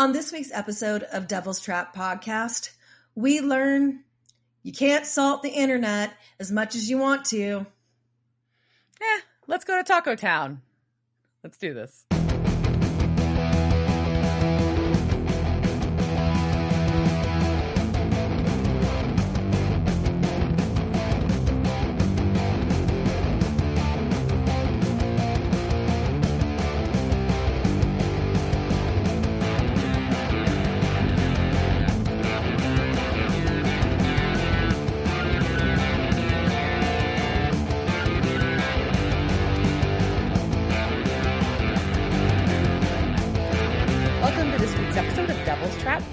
On this week's episode of Devil's Trap Podcast, we learn you can't salt the internet as much as you want to. Let's go to Taco Town. Let's do this.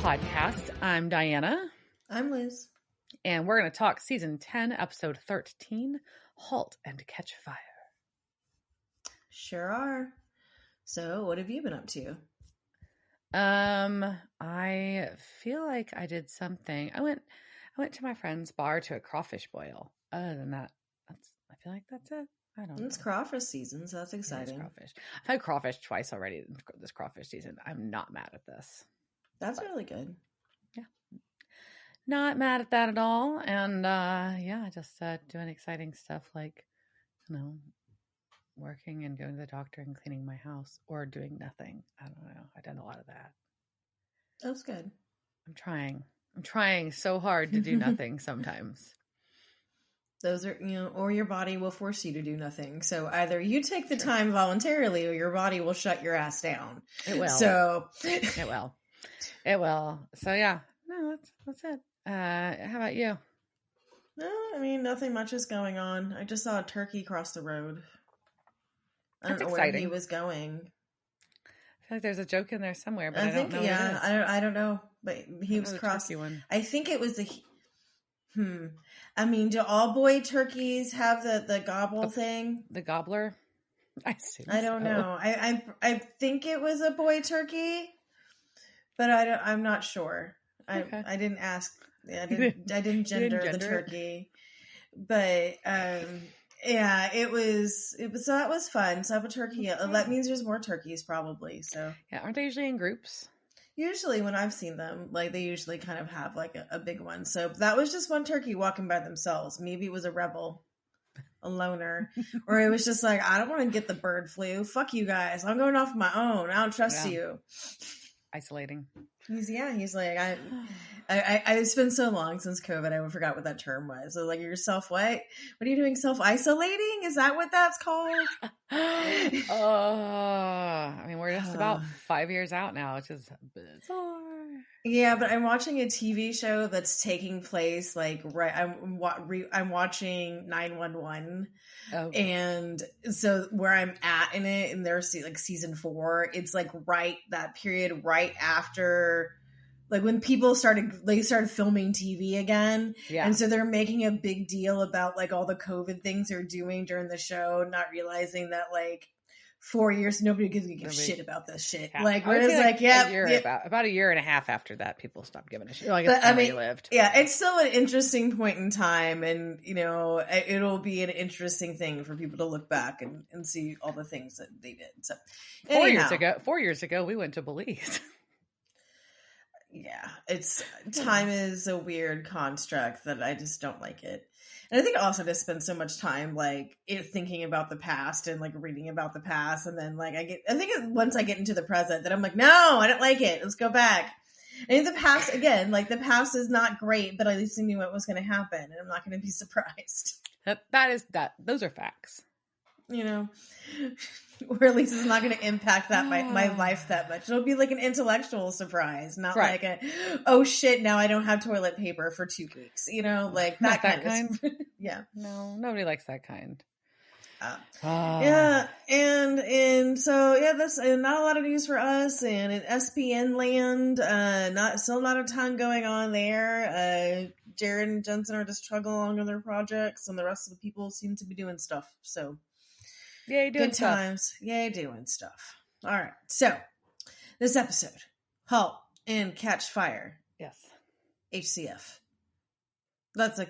Podcast. I'm Diana. I'm Liz. And we're going to talk season 10, episode 13, Halt and Catch Fire. Sure are. So, what have you been up to? I feel like I did something. I went to my friend's bar to a crawfish boil. Other than that, I feel like that's it. I don't know. It's crawfish season, so that's exciting. Crawfish. I've had crawfish twice already this crawfish season. I'm not mad at this. That's really good. Yeah. Not mad at that at all. And just doing exciting stuff like, working and going to the doctor and cleaning my house or doing nothing. I don't know. I've done a lot of that. That's good. I'm trying so hard to do nothing sometimes. Those are, or your body will force you to do nothing. So either you take the time voluntarily or your body will shut your ass down. It will. It will. It will. So yeah, no, that's it. How about you? No, I mean, nothing much is going on. I just saw a turkey cross the road. I don't know where he was going. I feel like there's a joke in there somewhere, but I think, don't know. Yeah, I don't know, but he was crossing. I think it was the. I mean, do all boy turkeys have the gobble thing? The gobbler? I don't know. I think it was a boy turkey. But I'm not sure. Okay. I didn't ask. I didn't gender the turkey. But it was. So that was fun. So I have a turkey. That means there's more turkeys probably. So yeah, aren't they usually in groups? Usually when I've seen them, like they usually kind of have like a big one. So that was just one turkey walking by themselves. Maybe it was a rebel, a loner, or it was just like, I don't want to get the bird flu. Fuck you guys. I'm going off my own. I don't trust you. Isolating. He's like, I it's been so long since COVID, I forgot what that term was. So like, you're what are you doing, self-isolating? Is that what that's called? I mean, we're just about 5 years out now, which is bizarre. Yeah, but I'm watching a TV show that's taking place like I'm watching 911. And so where I'm at in it, and there's like season 4, it's like that period right after, like when people started filming TV again. Yeah. And so they're making a big deal about like all the COVID things they're doing during the show, not realizing that like 4 years, nobody gives a shit about this shit. Yeah. Like, whereas about a year and a half after that, people stopped giving a shit. Like, but, I mean, lived. Yeah, it's still an interesting point in time, and it'll be an interesting thing for people to look back and see all the things that they did. So, 4 years ago, we went to Belize. Yeah, time is a weird construct that I just don't like it. And I think also to spend so much time like thinking about the past and like reading about the past, and then like once I get into the present that I'm like, no, I don't like it. Let's go back. And the past again, like the past is not great, but at least I knew what was going to happen, and I'm not going to be surprised. Those are facts. Or at least it's not going to impact my life that much. It'll be like an intellectual surprise, not like oh shit, now I don't have toilet paper for 2 weeks. Like that kind. Yeah. No, nobody likes that kind. Yeah, and so that's not a lot of news for us. And in SPN land, still not a ton going on there. Jared and Jensen are just chugging along on their projects, and the rest of the people seem to be doing stuff. So. Yay, doing good times. Yay, doing stuff. All right. So, this episode, Halt and Catch Fire. Yes. HCF. That's a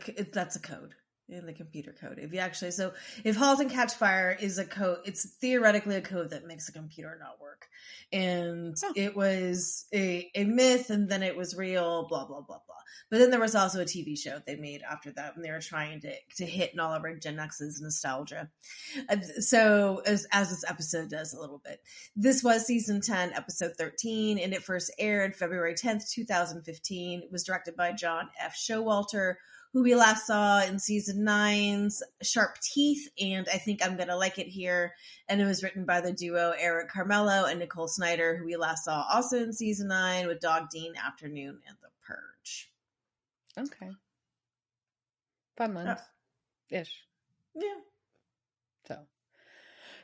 code. in the computer code. If Halt and Catch Fire is a code, it's theoretically a code that makes a computer not work. And it was a myth, and then it was real, blah, blah, blah, blah. But then there was also a TV show they made after that, and they were trying to hit in all of our Gen X's nostalgia. So as this episode does a little bit. This was season 10, episode 13, and it first aired February 10th, 2015. It was directed by John F. Showalter, who we last saw in season 9's Sharp Teeth, and I Think I'm Gonna Like It Here. And it was written by the duo Eric Carmelo and Nicole Snyder, who we last saw also in season 9 with Dog Dean Afternoon and The Purge. Okay. Fun ones. Ish.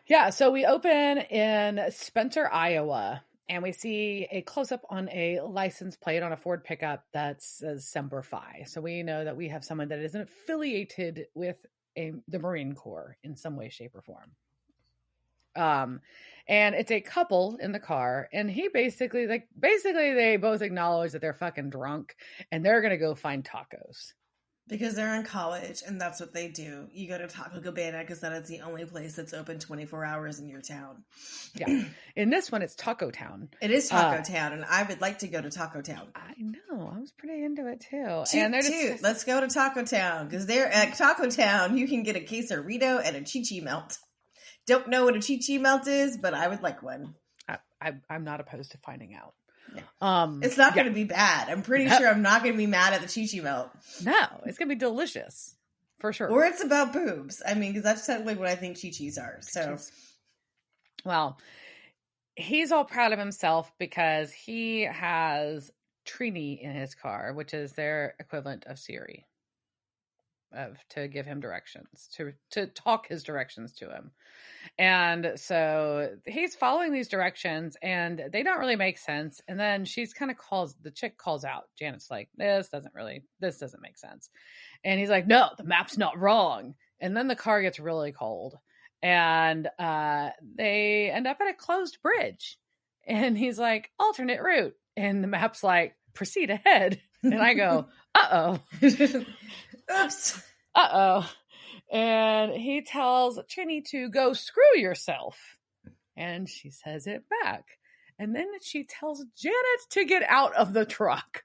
Yeah. So we open in Spencer, Iowa. And we see a close-up on a license plate on a Ford pickup that says Semper Fi. So we know that we have someone that isn't affiliated with the Marine Corps in some way, shape, or form. And it's a couple in the car, and he basically they both acknowledge that they're fucking drunk, and they're gonna go find tacos. Because they're in college, and that's what they do. You go to Taco Cabana because that is the only place that's open 24 hours in your town. Yeah. In this one, it's Taco Town. It is Taco Town, and I would like to go to Taco Town. I know. I was pretty into it, too. Let's go to Taco Town, because they're at Taco Town, you can get a quesarito and a Chi-Chi melt. Don't know what a Chi-Chi melt is, but I would like one. I'm not opposed to finding out. No. It's not going to be bad. I'm pretty sure I'm not going to be mad at the Chi-Chi melt. No, it's going to be delicious. For sure. Or it's about boobs. I mean, because that's totally what I think Chi-Chis are. So, well, he's all proud of himself because he has Trini in his car, which is their equivalent of Siri, to give him directions, to talk his directions to him. And so he's following these directions, and they don't really make sense. And then the chick calls out. Janet's like, this doesn't make sense. And he's like, no, the map's not wrong. And then the car gets really cold, and they end up at a closed bridge. And he's like, alternate route. And the map's like, proceed ahead. And I go, uh-oh. Oops. Uh-oh. And he tells Trini to go screw yourself. And she says it back. And then she tells Janet to get out of the truck.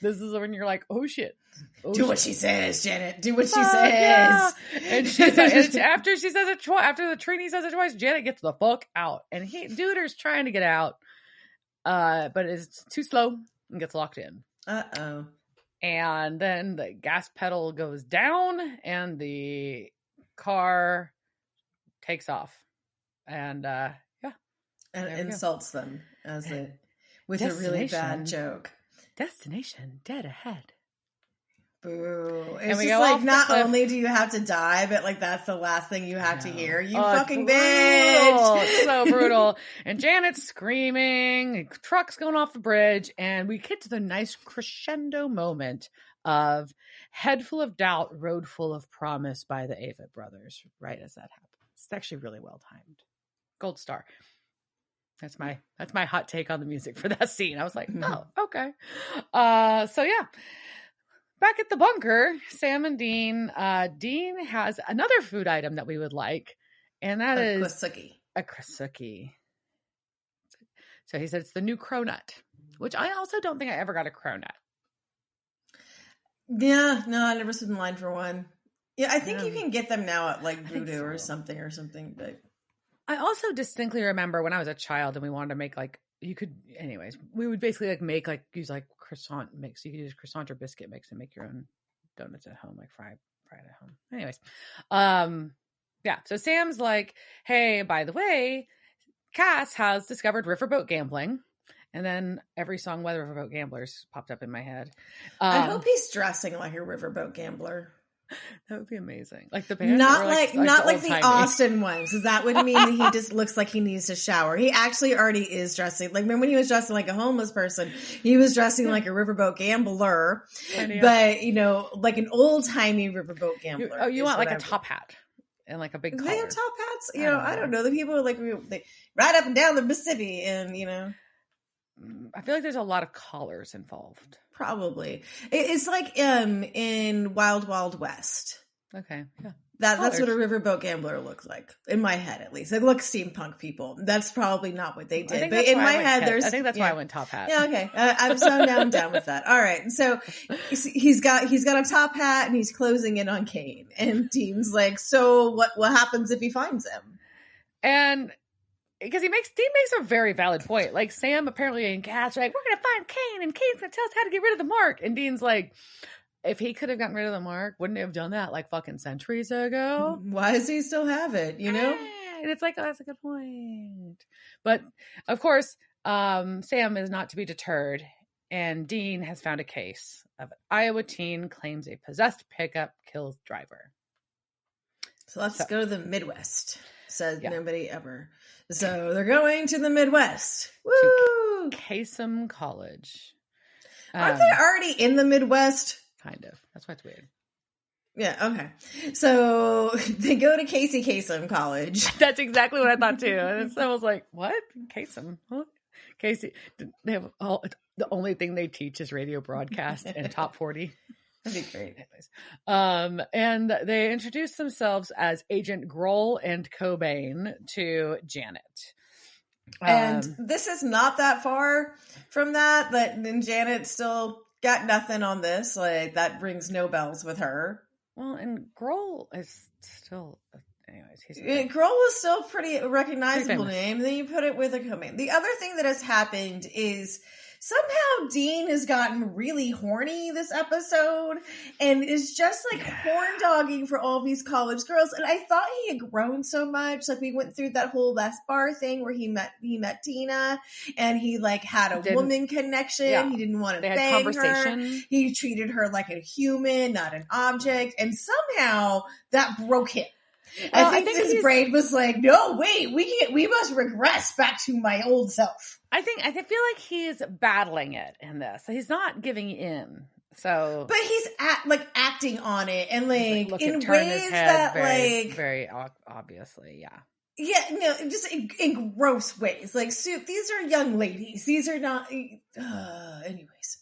This is when you're like, oh shit. Do what she says, Janet. Do what she says. Yeah. And she's like, after she says it twice, after the Trini says it twice, Janet gets the fuck out. And Duder's trying to get out. But it's too slow and gets locked in. Uh-oh. And then the gas pedal goes down and the car takes off. And and insults them with a really bad joke. Destination dead ahead. Boo. It's just like, not only do you have to die, but like that's the last thing you have to hear. You fucking bitch. It's so brutal. And Janet's screaming, truck's going off the bridge, and we get to the nice crescendo moment of Head Full of Doubt, Road Full of Promise by the Avett Brothers, right as that happens. It's actually really well timed. Gold star. That's my hot take on the music for that scene. I was like, oh, okay. So yeah. Back at the bunker, Sam and Dean. Dean has another food item that we would like, and that is a krasuki. So he said it's the new cronut, which I also don't think I ever got a cronut. Yeah, no, I never stood in line for one. Yeah, I think you can get them now at like Voodoo or something. But I also distinctly remember when I was a child and we wanted to make we would basically use croissant mix. You could use croissant or biscuit mix and make your own donuts at home, like fried at home. Anyways, yeah. So Sam's like, hey, by the way, Cass has discovered riverboat gambling. And then every song by the Riverboat Gamblers popped up in my head. I hope he's dressing like a riverboat gambler. That would be amazing. Like the band, not like the Austin ones, because that would mean that he just looks like he needs to shower. He actually already is dressing. Like, remember when he was dressing like a homeless person? He was dressing like a riverboat gambler, but like an old timey riverboat gambler. You want like a top hat and like a big collar. They have top hats. I don't know. The people they ride up and down the Mississippi, and I feel like there's a lot of collars involved. Probably. It's like in Wild Wild West. Okay. Yeah. That's what a riverboat gambler looks like in my head, at least. It looks steampunk people. That's probably not what they did, but in my head, I think that's why I went top hat. Yeah, okay. I'm so now I'm down with that. All right, so he's got a top hat and he's closing in on Kane, and Dean's like, so what happens if he finds him? And because Dean makes a very valid point. Like Sam apparently and Cass are like, we're gonna find Kane, and Kane's gonna tell us how to get rid of the mark, and Dean's like, if he could have gotten rid of the mark, wouldn't he have done that like fucking centuries ago? Why does he still have it? You know? And it's like, oh, that's a good point. But of course, Sam is not to be deterred, and Dean has found a case of an Iowa teen claims a possessed pickup kills driver. So let's go to the Midwest. Said nobody ever. So they're going to the Midwest. Woo! To Kasem College. Aren't they already in the Midwest? Kind of. That's why it's weird. Yeah, okay. So they go to Casey Kasem College. That's exactly what I thought too. And I was like, what? Kasem? Huh? Casey. They have the only thing they teach is radio broadcast and top 40. That'd be great. Anyways. And they introduce themselves as Agent Grohl and Cobain to Janet. And this is not that far from that, and Janet still got nothing on this. Like, that rings no bells with her. Well, and Grohl is still, anyways, Grohl was still pretty recognizable name. And then you put it with a Cobain. The other thing that has happened is somehow Dean has gotten really horny this episode and is just like horn dogging for all these college girls. And I thought he had grown so much. Like, we went through that whole Les Bar thing where he met Tina and he like had a woman connection. Yeah. He didn't want to bang conversation. Her. He treated her like a human, not an object. And somehow that broke him. Well, I think his brain was like, no, wait, we must regress back to my old self. I feel like he's battling it in this. He's not giving in. So, but he's acting on it and like in ways that very obviously, yeah. Yeah, no, just in gross ways. Like, Soup, these are young ladies. These are not. Anyways.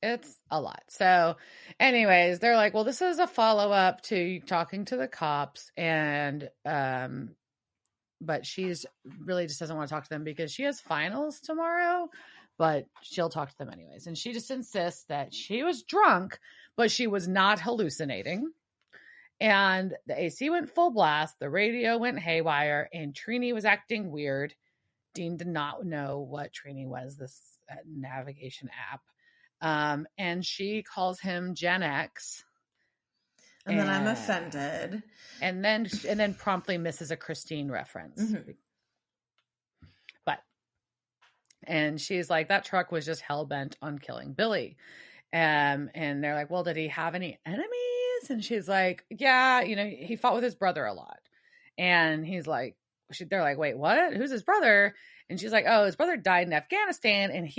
It's a lot. So anyways, they're like, well, this is a follow-up to talking to the cops. And, but she's really just doesn't want to talk to them because she has finals tomorrow, but she'll talk to them anyways. And she just insists that she was drunk, but she was not hallucinating. And the AC went full blast. The radio went haywire and Trini was acting weird. Dean did not know what Trini was, this navigation app. And she calls him Gen X. And then I'm offended. And then promptly misses a Christine reference. Mm-hmm. And she's like, that truck was just hell-bent on killing Billy. And they're like, well, did he have any enemies? And she's like, yeah, he fought with his brother a lot. And he's like, they're like, wait, what? Who's his brother? And she's like, oh, his brother died in Afghanistan. And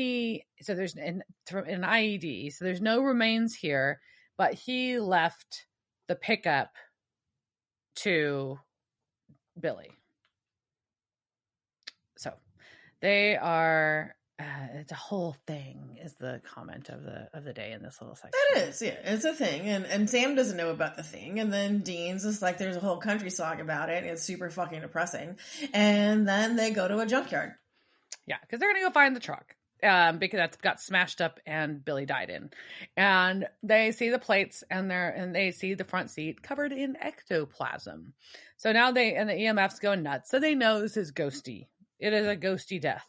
so there's an IED. So there's no remains here, but he left the pickup to Billy. So they are, it's a whole thing is the comment of the day in this little section. That is, yeah, it's a thing. And Sam doesn't know about the thing. And then Dean's just like, there's a whole country song about it. And it's super fucking depressing. And then they go to a junkyard. Yeah, because they're going to go find the truck. Because that's got smashed up and Billy died in. And they see the plates and they see the front seat covered in ectoplasm. So now the EMF's going nuts. So they know this is ghosty. It is a ghosty death.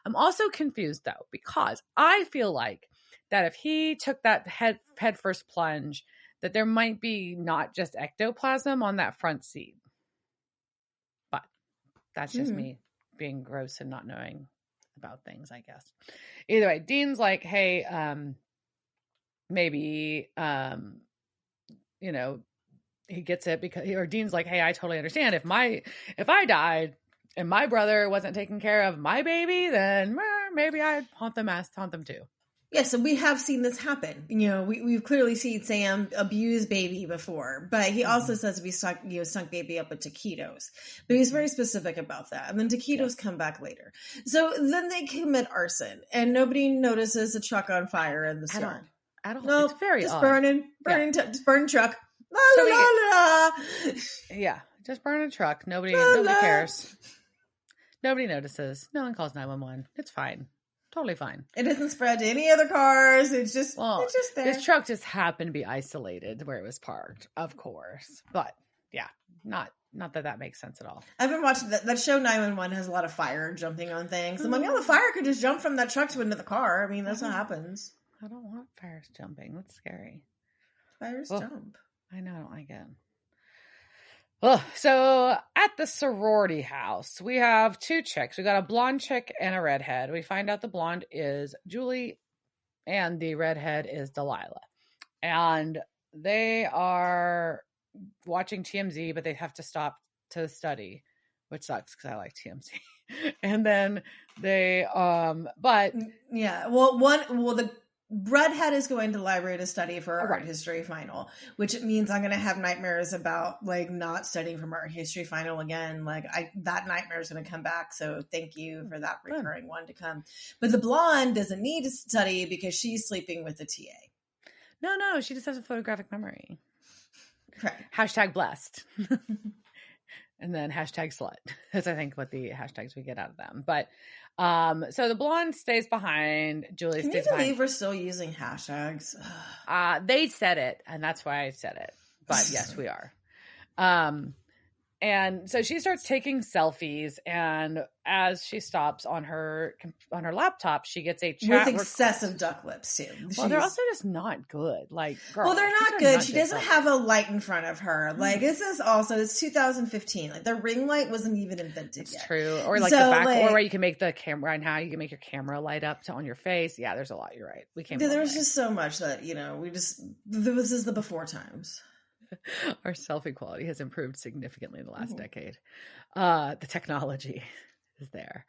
I'm also confused though, because I feel like that if he took that head first plunge, that there might be not just ectoplasm on that front seat. But that's just me being gross and not knowing about things, I guess. Either way, Dean's like, hey, maybe, he gets it or Dean's like, hey, I totally understand. If I died and my brother wasn't taking care of my baby, then maybe I'd haunt them too. Yes, and we have seen this happen. We've clearly seen Sam abuse baby before, but he also says we stunk baby up with taquitos. But he's very specific about that. And then taquitos come back later. So then they commit arson, and nobody notices a truck on fire in the yard. At all. No, it's very just odd. burning truck. La la la. Yeah, just burn a truck. Nobody cares. Nobody notices. No one calls 911. It's fine. Totally fine. It doesn't spread to any other cars. It's just there. This truck just happened to be isolated where it was parked, of course. But yeah, not that makes sense at all. I've been watching that show 911 has a lot of fire jumping on things. I'm like, the fire could just jump from that truck to another car. I mean, that's what happens. I don't want fires jumping. That's scary. Fires jump. I know, I don't like it. Oh, so at the sorority house, we have two chicks. We got a blonde chick and a redhead. We find out the blonde is Julie and the redhead is Delilah. And they are watching TMZ, but they have to stop to study, which sucks because I like TMZ. And then they, but yeah, the redhead is going to the library to study for art history final, which means I'm going to have nightmares about like not studying for art history final again. Like that nightmare is going to come back. So thank you for that recurring one to come. But the blonde doesn't need to study because she's sleeping with the TA. No, she just has a photographic memory. Right. Hashtag blessed. And then hashtag slut. That's I think what the hashtags we get out of them. But so the blonde stays behind. Julie stays behind. Can you believe we're still using hashtags? They said it, and that's why I said it. But yes, we are. And so she starts taking selfies, and as she stops on her laptop, she gets a chat with excessive duck lips too. Well, they're also just not good. Like, girl, well, they're not good. She doesn't have a light in front of her. Like, this is also it's 2015. Like, the ring light wasn't even invented yet. True, or like the back, or where you can make the camera and how you can make your camera light up on your face. Yeah, there's a lot. You're right. We came. There's just so much that this is the before times. Our selfie quality has improved significantly in the last decade. The technology is there.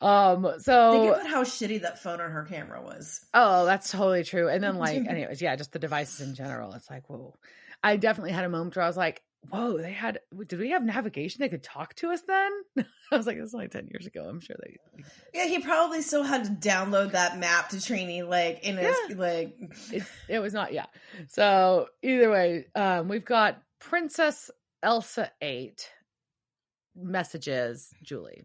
So think about how shitty that phone on her camera was. Oh, that's totally true. And then anyways, yeah, just the devices in general. It's like, whoa. I definitely had a moment where I was like, whoa, did we have navigation? They could talk to us then? I was like, this is only 10 years ago. I'm sure they. Yeah, he probably still had to download that map to Trini, It was not, yeah. So either way, we've got Princess Elsa 8 messages Julie.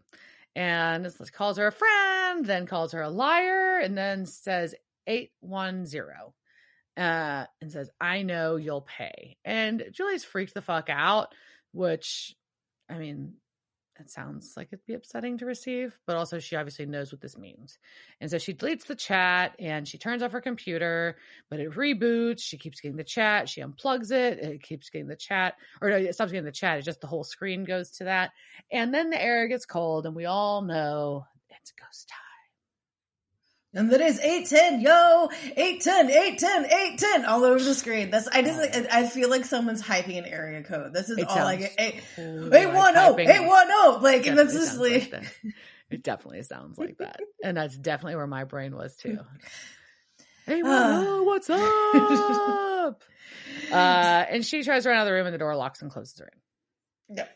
And it calls her a friend, then calls her a liar, and then says 810. And says, I know you'll pay. And Julie's freaked the fuck out, which, I mean, it sounds like it'd be upsetting to receive, but also she obviously knows what this means. And so she deletes the chat and she turns off her computer, but it reboots. She keeps getting the chat. She unplugs it. It keeps getting the chat, or no, it stops getting the chat. It's just the whole screen goes to that. And then the air gets cold and we all know it's ghost time. And that is 810, yo, 810, 810, 810, all over the screen. I feel like someone's hyping an area code. This is all I get. 810, 810. Like, and that's just like. It definitely sounds like that. And that's definitely where my brain was too. 810, what's up? And she tries to run out of the room and the door locks and closes her in. Yep.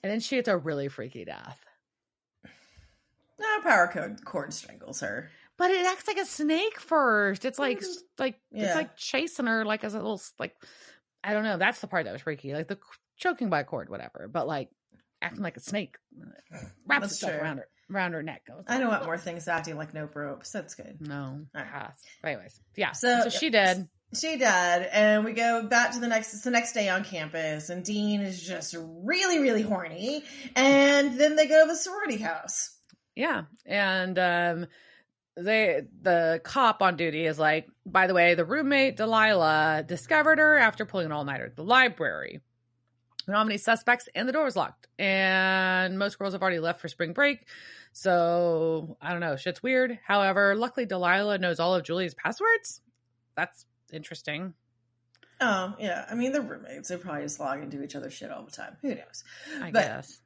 And then she gets a really freaky death. No, power cord strangles her. But it acts like a snake first. It's it's like chasing her like as a little, like, I don't know. That's the part that was freaky. Like the choking by a cord, whatever. But like acting like a snake. Wraps itself around her neck. I don't want more things acting like no ropes. That's good. No. Right. But anyways, yeah. So she did. She did, and we go back to the next day on campus, and Dean is just really, really horny, and then they go to the sorority house. Yeah, and the cop on duty is like, by the way, the roommate Delilah discovered her after pulling an all-nighter at the library. We don't have any suspects, and the door was locked, and most girls have already left for spring break, so I don't know, shit's weird. However, luckily Delilah knows all of Julie's passwords. That's interesting. Oh, yeah. I mean, they're roommates. They probably just log into each other's shit all the time. Who knows? I guess.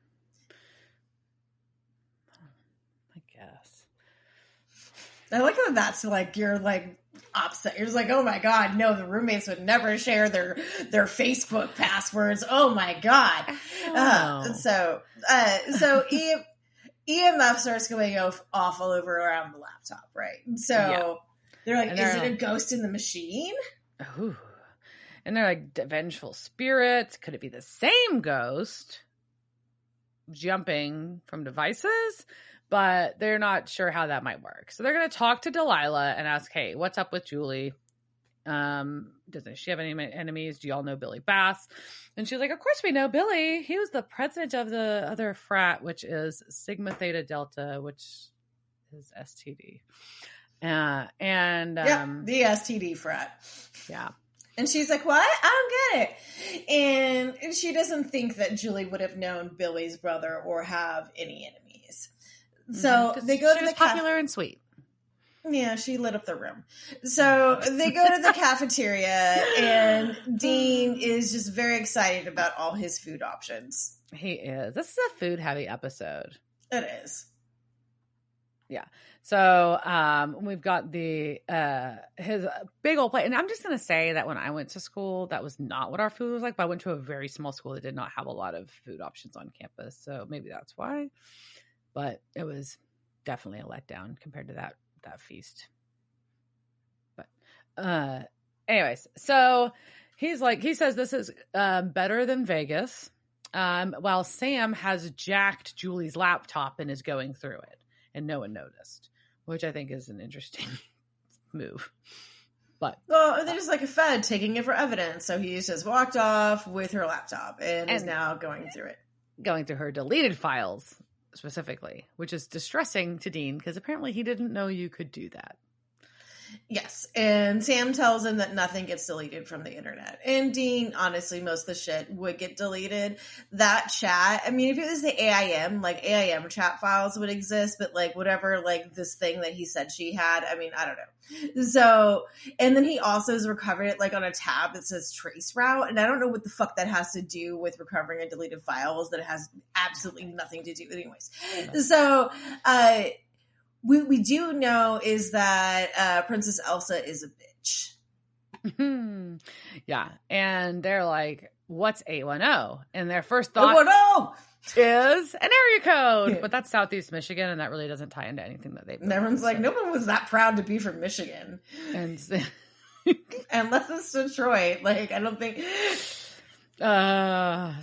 I like how that's like, you're like opposite. You're just like, oh my God, no, the roommates would never share their Facebook passwords. Oh my God. So EMF starts going off all over around the laptop, right? So they're like, is it a ghost in the machine? Ooh. And they're like, vengeful spirits. Could it be the same ghost jumping from devices? But they're not sure how that might work. So they're going to talk to Delilah and ask, hey, what's up with Julie? Doesn't she have any enemies? Do y'all know Billy Bass? And she's like, of course we know Billy. He was the president of the other frat, which is Sigma Theta Delta, which is STD. The STD frat. Yeah. And she's like, what? I don't get it. And she doesn't think that Julie would have known Billy's brother or have any enemies. So they go to the popular and sweet. Yeah, she lit up the room. So they go to the cafeteria, and Dean is just very excited about all his food options. He is. This is a food-heavy episode. It is. Yeah. So we've got the his big old plate. And I'm just going to say that when I went to school, that was not what our food was like. But I went to a very small school that did not have a lot of food options on campus. So maybe that's why. But it was definitely a letdown compared to that feast. But anyways, so he says this is better than Vegas, while Sam has jacked Julie's laptop and is going through it, and no one noticed, which I think is an interesting move. But they're just like a Fed taking it for evidence. So he just walked off with her laptop and is now going through her deleted files specifically, which is distressing to Dean because apparently he didn't know you could do that. Yes, and Sam tells him that nothing gets deleted from the internet. And Dean, honestly, most of the shit would get deleted. That chat, I mean, if it was the AIM, like AIM chat files would exist, but like whatever, like this thing that he said she had, I mean, I don't know. So, and then he also has recovered it like on a tab that says trace route, and I don't know what the fuck that has to do with recovering a deleted files that has absolutely nothing to do with anyways. So, we do know is that Princess Elsa is a bitch. Yeah. And they're like, what's 810? And their first thought 810! is an area code. Yeah. But that's Southeast Michigan, and that really doesn't tie into anything that they've done. Everyone's like, no one was that proud to be from Michigan. And unless it's Detroit. Like, I don't think... but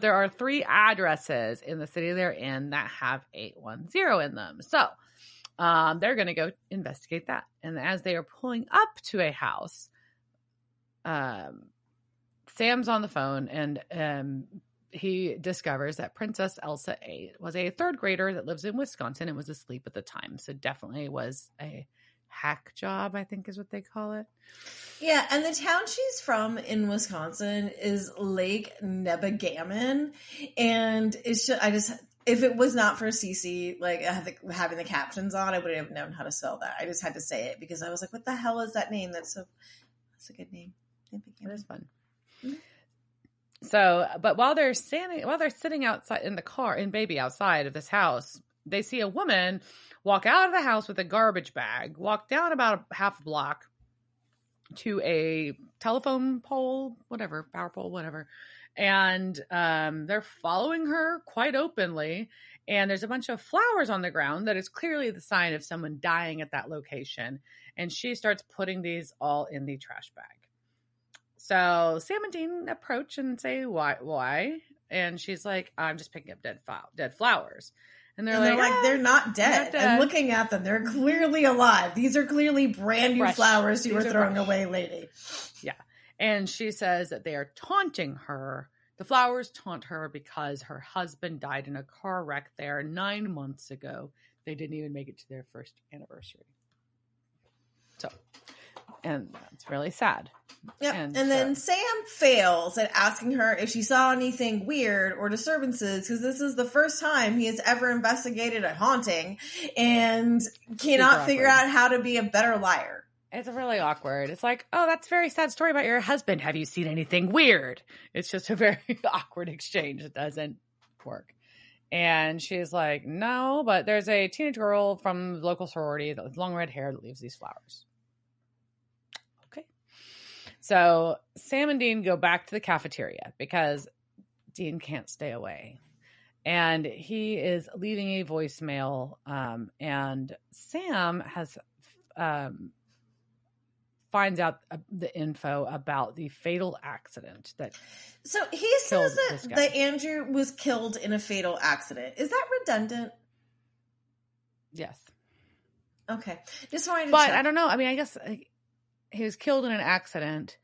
there are 3 addresses in the city they're in that have 810 in them. So, they're going to go investigate that. And as they are pulling up to a house, Sam's on the phone and, he discovers that Princess Elsa 8 was a 3rd grader that lives in Wisconsin and was asleep at the time. So definitely was a hack job, I think is what they call it. Yeah, and the town she's from in Wisconsin is Lake Nebegammon, and it's just, if it was not for Cece, like having the captions on, I wouldn't have known how to spell that. I just had to say it because I was like, "What the hell is that name?" That's a good name. It is fun. Mm-hmm. So, but while they're sitting outside in the car, in baby outside of this house, they see a woman walk out of the house with a garbage bag, walk down about a half a block to a telephone pole, whatever, power pole, whatever. And they're following her quite openly. And there's a bunch of flowers on the ground that is clearly the sign of someone dying at that location. And she starts putting these all in the trash bag. So Sam and Dean approach and say, why? And she's like, I'm just picking up dead flowers. And they're like, they're not dead. I'm looking at them. They're clearly alive. These are clearly brand new flowers you were throwing away, lady. Yeah. And she says that they are taunting her. The flowers taunt her because her husband died in a car wreck there 9 months ago. They didn't even make it to their 1st anniversary. So, and that's really sad. Yep. And then Sam fails at asking her if she saw anything weird or disturbances because this is the first time he has ever investigated a haunting and cannot figure out how to be a better liar. It's really awkward. It's like, oh, that's a very sad story about your husband. Have you seen anything weird? It's just a very awkward exchange. It doesn't work. And she's like, no, but there's a teenage girl from the local sorority with long red hair that leaves these flowers. So Sam and Dean go back to the cafeteria because Dean can't stay away. And he is leaving a voicemail. And Sam has finds out the info about the fatal accident that. So he says that Andrew was killed in a fatal accident. Is that redundant? Yes. Okay. Just wanted to check. But I don't know. I mean, I guess he was killed in an accident.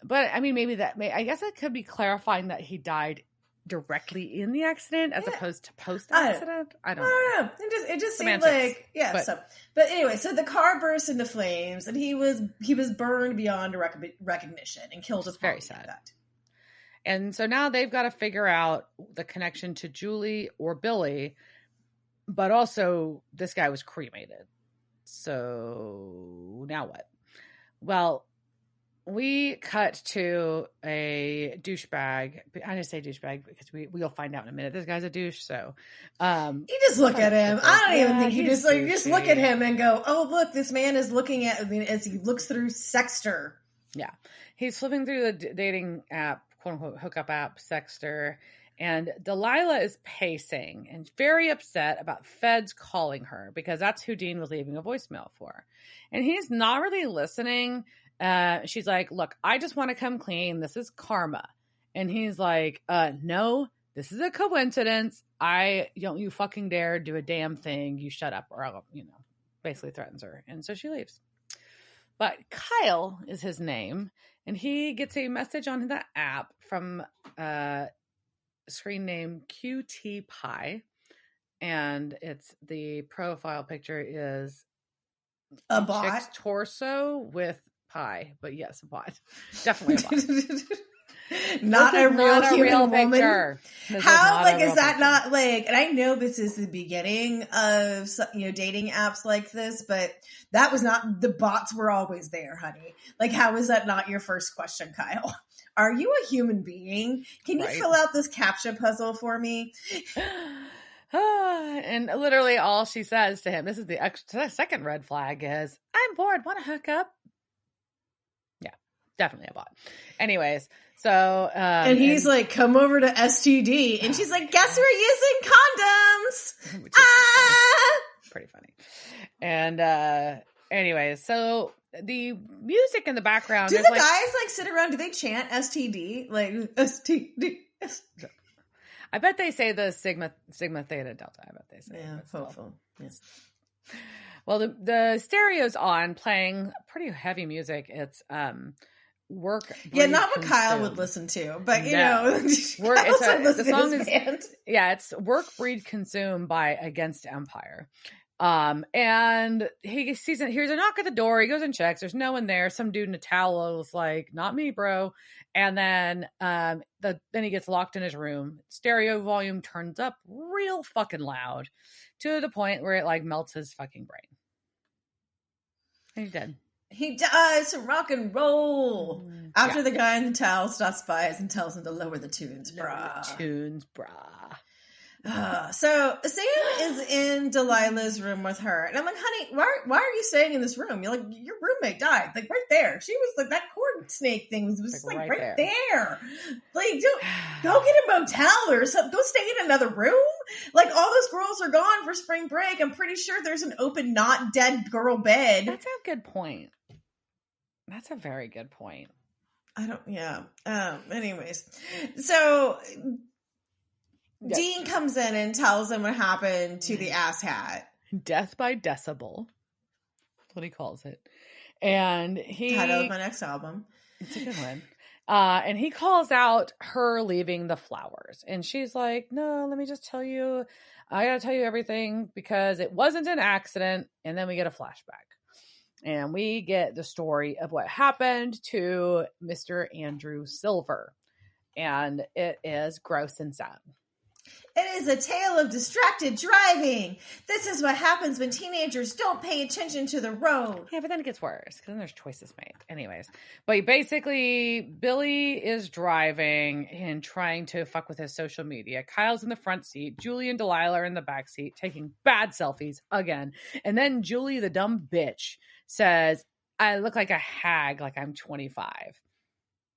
But I mean, I guess it could be clarifying that he died directly in the accident as opposed to post-accident. I don't know. It just seemed like, but anyway, so the car burst into flames and he was burned beyond recognition and killed his very sad. And so now they've got to figure out the connection to Julie or Billy, but also this guy was cremated. So now what? Well, we cut to a douchebag. I just say douchebag because we'll find out in a minute. This guy's a douche. So you just look at him. I don't even think you just look at him and go, "Oh, look, this man is looking at." As he looks through Sexter. Yeah, he's flipping through the dating app, quote unquote, hookup app, Sexter, and Delilah is pacing and very upset about feds calling her because that's who Dean was leaving a voicemail for, and he's not really listening. She's like, look, I just want to come clean. This is karma. And he's like, no, this is a coincidence. Don't you fucking dare do a damn thing. You shut up or I'll, basically threatens her. And so she leaves. But Kyle is his name. And he gets a message on the app from screen name QT Pie. And it's the profile picture is a bot chick's torso with pie, but yes, a bot. Definitely a bot. not a real woman. Picture. How is that not like? And I know this is the beginning of dating apps like this, but that was not. The bots were always there, honey. Like, how is that not your first question, Kyle? Are you a human being? Can you fill out this CAPTCHA puzzle for me? And literally all she says to him, this is the second red flag, is, I'm bored, want to hook up? Yeah, definitely a bot. Anyways, so... and he's like, come over to STD. And she's like, guess we're using condoms! Pretty funny. And anyways, so the music in the background... Do the guys sit around, do they chant STD? Like, STD, STD. I bet they say the sigma theta delta. I bet they say. Yeah, hopeful. Yes. Well, the stereo's on, playing pretty heavy music. It's work. Yeah, not what Kyle would listen to, but the song is band. Yeah, it's Work, Breed, Consume by Against Empire. And he hears a knock at the door. He goes and checks. There's no one there. Some dude in a towel is like, not me, bro. And then, then he gets locked in his room. Stereo volume turns up real fucking loud to the point where it melts his fucking brain. And he's dead. He dies to rock and roll. After the guy in the towel stops by and tells him to lower the tunes, brah. So Sam is in Delilah's room with her, and I'm like, honey, why are you staying in this room? You're like, your roommate died, right there. She was that cord snake thing was just right there. Go get a motel or something. Go stay in another room. All those girls are gone for spring break. I'm pretty sure there's an open, not dead girl bed. That's a good point. That's a very good point. Anyways, so. Yes. Dean comes in and tells him what happened to the asshat. Death by decibel. That's what he calls it. And title of my next album. It's a good one. And he calls out her leaving the flowers. And she's like, no, let me just tell you. I got to tell you everything because it wasn't an accident. And then we get a flashback. And we get the story of what happened to Mr. Andrew Silver. And it is gross and sad. It is a tale of distracted driving. This is what happens when teenagers don't pay attention to the road. Yeah, but then it gets worse because then there's choices made. Anyways, but basically, Billy is driving and trying to fuck with his social media. Kyle's in the front seat. Julie and Delilah are in the back seat taking bad selfies again. And then Julie, the dumb bitch, says, I look like a hag, like I'm 25.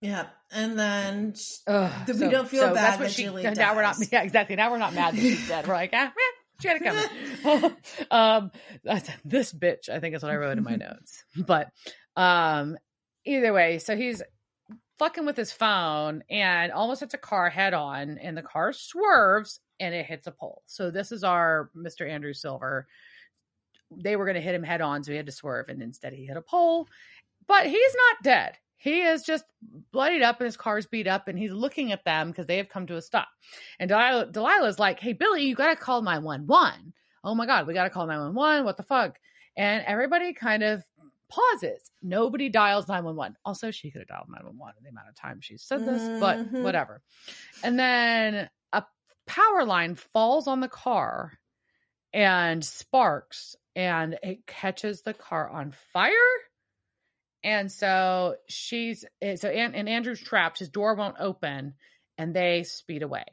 Yeah, and then we don't feel bad that Julie dies. Now we're not. Yeah, exactly. Now we're not mad that she's dead. We're like, she had it coming. This bitch, I think is what I wrote in my notes. But Either way, so he's fucking with his phone and almost hits a car head on, and the car swerves and it hits a pole. So this is our Mr. Andrew Silver. They were going to hit him head on, so he had to swerve, and instead he hit a pole. But he's not dead. He is just bloodied up and his car's beat up, and he's looking at them because they have come to a stop. And Delilah's like, hey, Billy, you got to call 911. Oh my God, we got to call 911. What the fuck? And everybody kind of pauses. Nobody dials 911. Also, she could have dialed 911 in the amount of time she said this, but whatever. And then a power line falls on the car and sparks, and it catches the car on fire. And so and Andrew's trapped. His door won't open, and they speed away.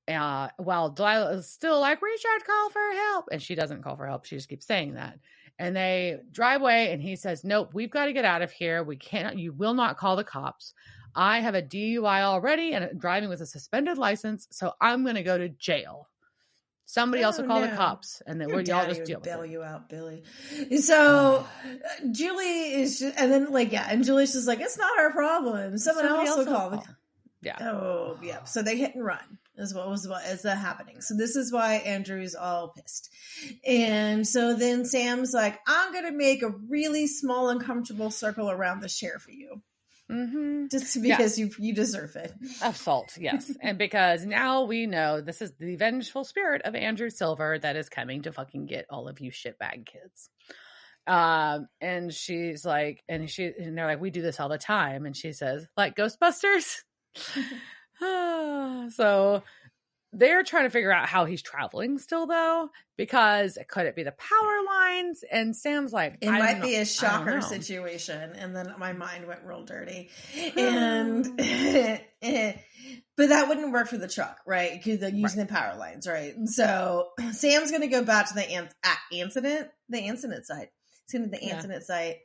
While Delilah is still like, we should call for help. And she doesn't call for help. She just keeps saying that. And they drive away, and he says, nope, we've got to get out of here. You will not call the cops. I have a DUI already and driving with a suspended license, so I'm going to go to jail. Somebody else will call the cops, and then y'all just deal with it. Bail you out, Billy. So Julie is just, and then and Julie's just like, it's not our problem. Somebody else will call the. Yeah. Oh, yeah. So they hit and run is what is happening. So this is why Andrew's all pissed. And so then Sam's like, I'm going to make a really small, uncomfortable circle around the chair for you. Mm-hmm. Just because you deserve it. Of salt, yes. And because now we know this is the vengeful spirit of Andrew Silver that is coming to fucking get all of you shitbag kids. And she's like, and they're like, we do this all the time. And she says, like Ghostbusters. So they're trying to figure out how he's traveling still, though, because could it be the power lines? And Sam's like, it might be a shocker situation. And then my mind went real dirty. And but that wouldn't work for the truck, right? Because they're using the power lines, right? And so Sam's going to go back to the incident site. It's going to the incident site.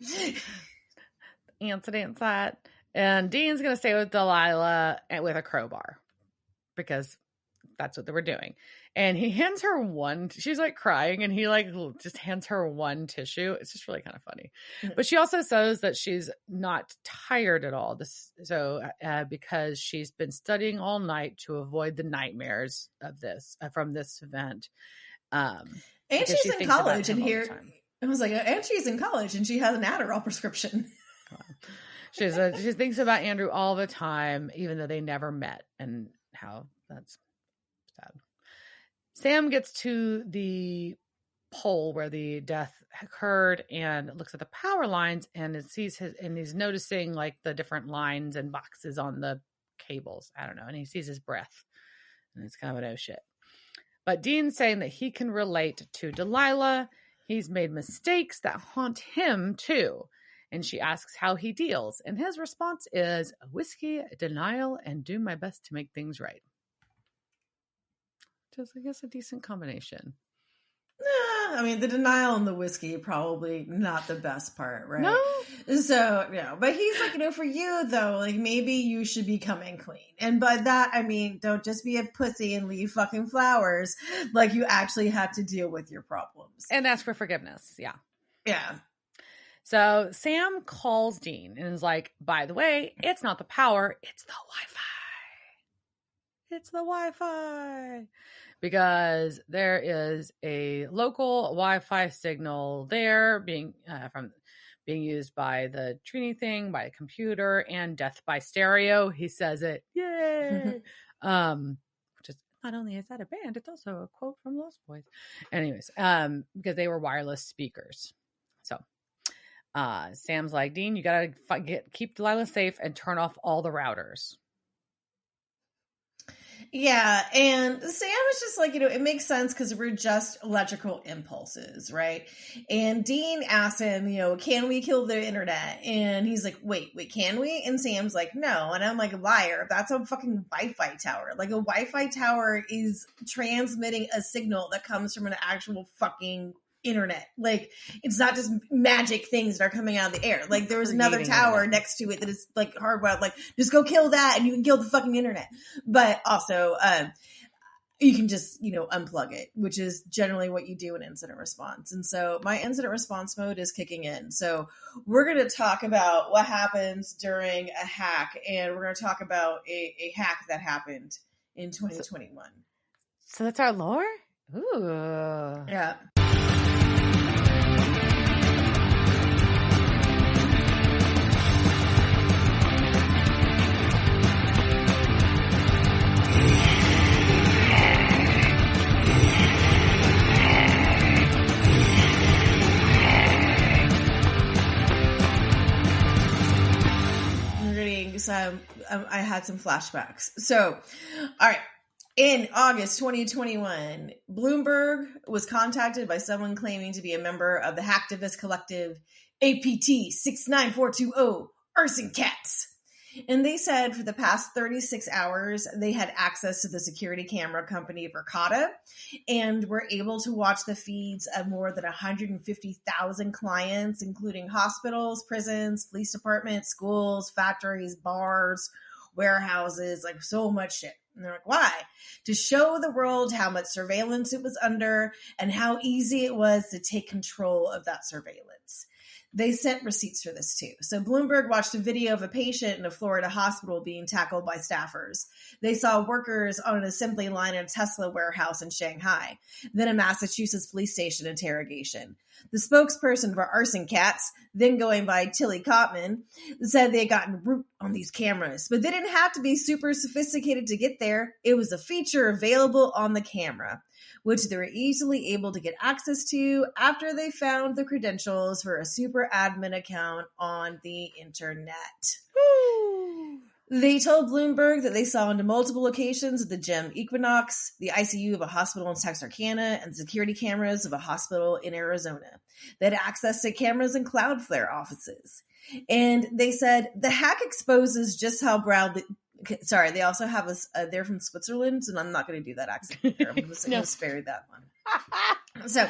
Incident site. And Dean's going to stay with Delilah with a crowbar because that's what they were doing. And he hands her she's like crying, and he like just hands her one tissue. It's just really kind of funny. Mm-hmm. But she also says that she's not tired at all. Because she's been studying all night to avoid the nightmares of from this event. And she's in college, and here I was like, and she's in college, and she has an Adderall prescription. Wow. She thinks about Andrew all the time, even though they never met, and how that's sad. Sam gets to the pole where the death occurred and looks at the power lines, and he's noticing like the different lines and boxes on the cables. I don't know. And he sees his breath, and it's kind of an oh shit. But Dean's saying that he can relate to Delilah. He's made mistakes that haunt him too. And she asks how he deals. And his response is whiskey, denial, and do my best to make things right. Just, I guess, a decent combination. I mean, the denial and the whiskey, probably not the best part, right? No. So, but he's like, for you, though, like, maybe you should be coming clean. And by that, I mean, don't just be a pussy and leave fucking flowers. Like, you actually have to deal with your problems. And ask for forgiveness. Yeah. Yeah. So Sam calls Dean and is like, by the way, it's not the power, it's the Wi-Fi. It's the Wi-Fi. Because there is a local Wi-Fi signal there being used by the Trini thing, by a computer, and Death by Stereo. He says it. Yay! Which is, not only is that a band, it's also a quote from Lost Boys. Anyways, because they were wireless speakers. So Sam's like, Dean, you gotta keep Delilah safe and turn off all the routers. Yeah, and Sam is just like, it makes sense because we're just electrical impulses, right? And Dean asks him, can we kill the internet? And he's like, wait, can we? And Sam's like, no. And I'm like, liar, that's a fucking Wi-Fi tower. Like, a Wi-Fi tower is transmitting a signal that comes from an actual fucking internet. Like, it's not just magic things that are coming out of the air. Like, there was another tower next to it that is like hardwired. Like, just go kill that and you can kill the fucking internet. But also, you can just, unplug it, which is generally what you do in incident response. And so my incident response mode is kicking in. So we're going to talk about what happens during a hack, and we're going to talk about a hack that happened in 2021. So that's our lore? Ooh. Yeah. I had some flashbacks. So, all right. In August 2021, Bloomberg was contacted by someone claiming to be a member of the hacktivist collective APT 69420 Arson Cats. And they said for the past 36 hours, they had access to the security camera company Verkada and were able to watch the feeds of more than 150,000 clients, including hospitals, prisons, police departments, schools, factories, bars, warehouses, like so much shit. And they're like, why? To show the world how much surveillance it was under and how easy it was to take control of that surveillance. They sent receipts for this too. So Bloomberg watched a video of a patient in a Florida hospital being tackled by staffers. They saw workers on an assembly line in a Tesla warehouse in Shanghai, then a Massachusetts police station interrogation. The spokesperson for Arson Cats, then going by Tilly Cotman, said they had gotten root on these cameras, but they didn't have to be super sophisticated to get there. It was a feature available on the camera, which they were easily able to get access to after they found the credentials for a super admin account on the internet. Woo. They told Bloomberg that they saw into multiple locations at the gym Equinox, the ICU of a hospital in Texarkana, and security cameras of a hospital in Arizona. They had access to cameras in Cloudflare offices. And they said the hack exposes just how broadly... Sorry, they also have us. They're from Switzerland, and I'm not going to do that accent here. I'm going to spare that one. So,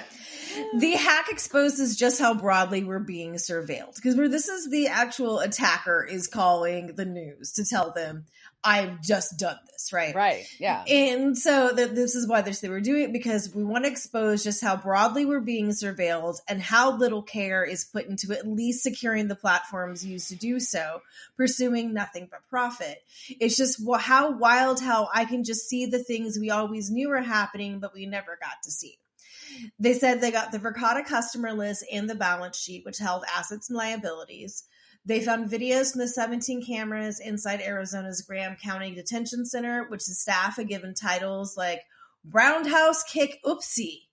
the hack exposes just how broadly we're being surveilled, because this is the actual attacker is calling the news to tell them, I've just done this, right? Right, yeah. And so this is why they were doing it, because we want to expose just how broadly we're being surveilled and how little care is put into at least securing the platforms used to do so, pursuing nothing but profit. It's just how wild how I can just see the things we always knew were happening, but we never got to see. They said they got the Verkada customer list and the balance sheet, which held assets and liabilities. They found videos from the 17 cameras inside Arizona's Graham County Detention Center, which the staff had given titles like Roundhouse Kick Oopsie,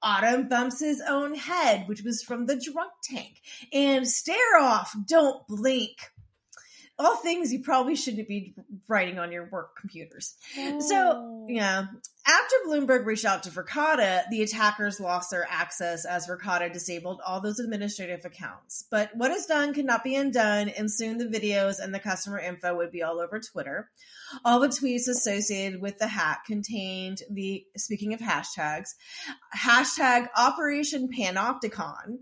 Autumn Bumps His Own Head, which was from the drunk tank, and Stare Off, Don't Blink. All things you probably shouldn't be writing on your work computers. Oh. So, yeah. After Bloomberg reached out to Verkada, the attackers lost their access as Verkada disabled all those administrative accounts. But what is done cannot be undone, and soon the videos and the customer info would be all over Twitter. All the tweets associated with the hack contained speaking of hashtags, hashtag Operation Panopticon,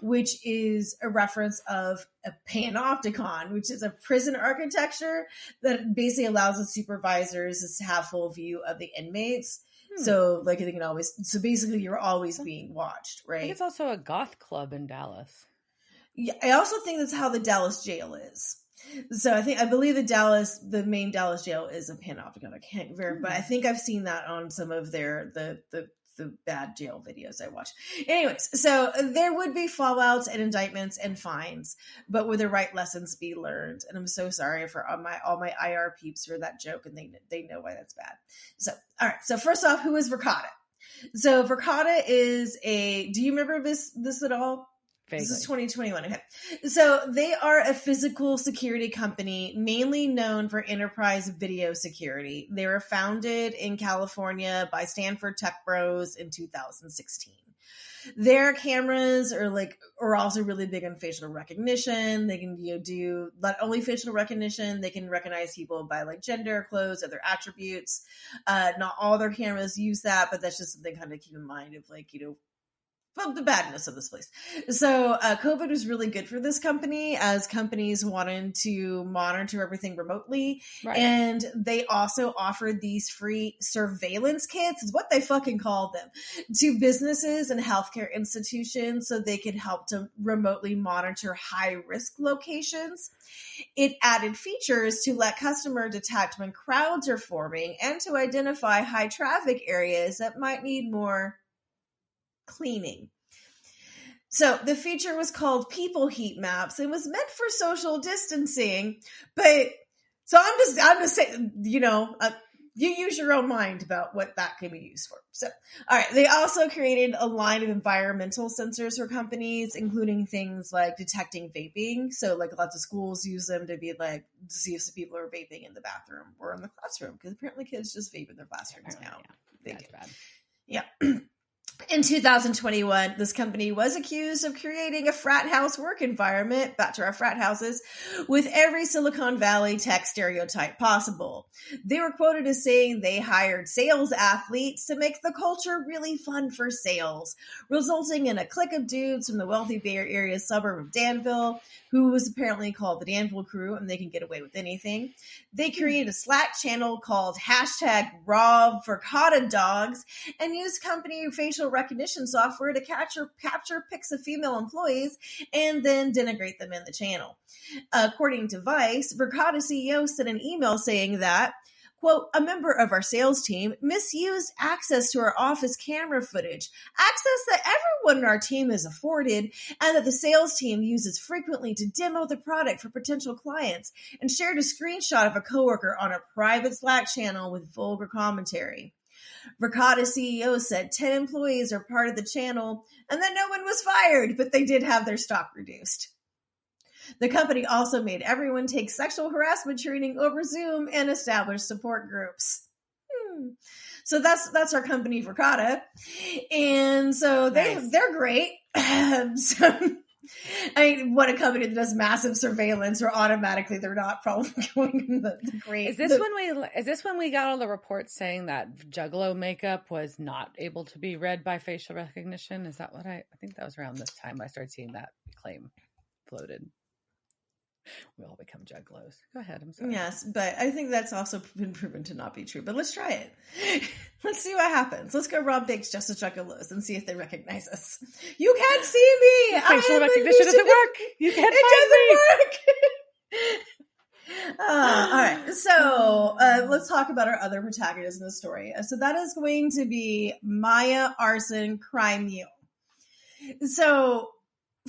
which is a reference of a panopticon, which is a prison architecture that basically allows the supervisors to have full view of the inmates. So like they can always, so basically you're always being watched, right? I think it's also a goth club in Dallas. Yeah, I also think that's how the Dallas jail is. So I believe the main Dallas jail is a panopticon. I can't verify, but I think I've seen that on some of the bad jail videos I watch. Anyways, so there would be fallouts and indictments and fines, but would the right lessons be learned? And I'm so sorry for all my IR peeps for that joke, and they know why that's bad. So, all right. So first off, who is Verkada? So Verkada is do you remember this at all? Vaguely. This is 2021. Okay. So they are a physical security company mainly known for enterprise video security. They were founded in California by Stanford Tech Bros in 2016. Their cameras are also really big on facial recognition. They can do not only facial recognition, they can recognize people by gender, clothes, other attributes. Not all their cameras use that, but that's just something kind of keep in mind of the badness of this place. So COVID was really good for this company as companies wanted to monitor everything remotely. Right. And they also offered these free surveillance kits, is what they fucking called them, to businesses and healthcare institutions so they could help to remotely monitor high-risk locations. It added features to let customers detect when crowds are forming and to identify high-traffic areas that might need more cleaning. So the feature was called People Heat Maps. It was meant for social distancing, but so I'm just saying, you use your own mind about what that can be used for. So, all right. They also created a line of environmental sensors for companies, including things like detecting vaping. So like lots of schools use them to be like, to see if people are vaping in the bathroom or in the classroom, because apparently kids just vape in their classrooms now. Yeah. That's bad. Yeah. In 2021, this company was accused of creating a frat house work environment, back to our frat houses, with every Silicon Valley tech stereotype possible. They were quoted as saying they hired sales athletes to make the culture really fun for sales, resulting in a clique of dudes from the wealthy Bay Area suburb of Danville, who was apparently called the Danville Crew, and they can get away with anything. They created a Slack channel called #RobVerkada Dogs and used company facial recognition software to capture pics of female employees and then denigrate them in the channel. According to Vice, Verkada CEO sent an email saying that, quote, a member of our sales team misused access to our office camera footage, access that everyone in our team is afforded, and that the sales team uses frequently to demo the product for potential clients, and shared a screenshot of a coworker on a private Slack channel with vulgar commentary. Verkada CEO said 10 employees are part of the channel and that no one was fired, but they did have their stock reduced. The company also made everyone take sexual harassment training over Zoom and established support groups. So that's our company, Verkada. And so they're great. What a company that does massive surveillance or automatically they're not probably going in the great. Is this when we got all the reports saying that Juggalo makeup was not able to be read by facial recognition? Is that what I think that was around this time I started seeing that claim floated. We all become juggalos. Go ahead. I'm sorry. Yes, but I think that's also been proven to not be true. But let's try it. Let's see what happens. Let's go rob banks just as juggalos and see if they recognize us. You can't see me. Facial recognition doesn't work. You can't find me. All right. So let's talk about our other protagonist in the story. So that is going to be Maia, arson, crimew. So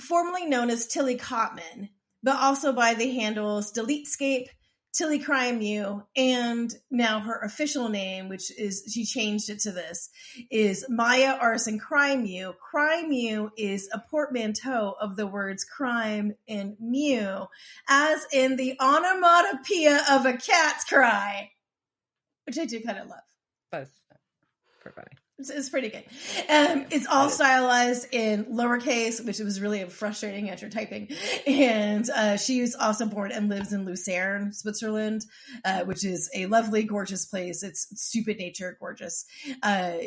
formerly known as Tilly Cotman, but also by the handles Deletescape, Tilly crimew, and now her official name, which is, she changed it to this, is Maia Arson Crimew. Crimew is a portmanteau of the words crime and mew, as in the onomatopoeia of a cat's cry, which I do kind of love. Both. For funny. It's pretty good. It's all stylized in lowercase, which was really frustrating after typing. And she was also born and lives in Lucerne, Switzerland, which is a lovely, gorgeous place. It's stupid nature, gorgeous. So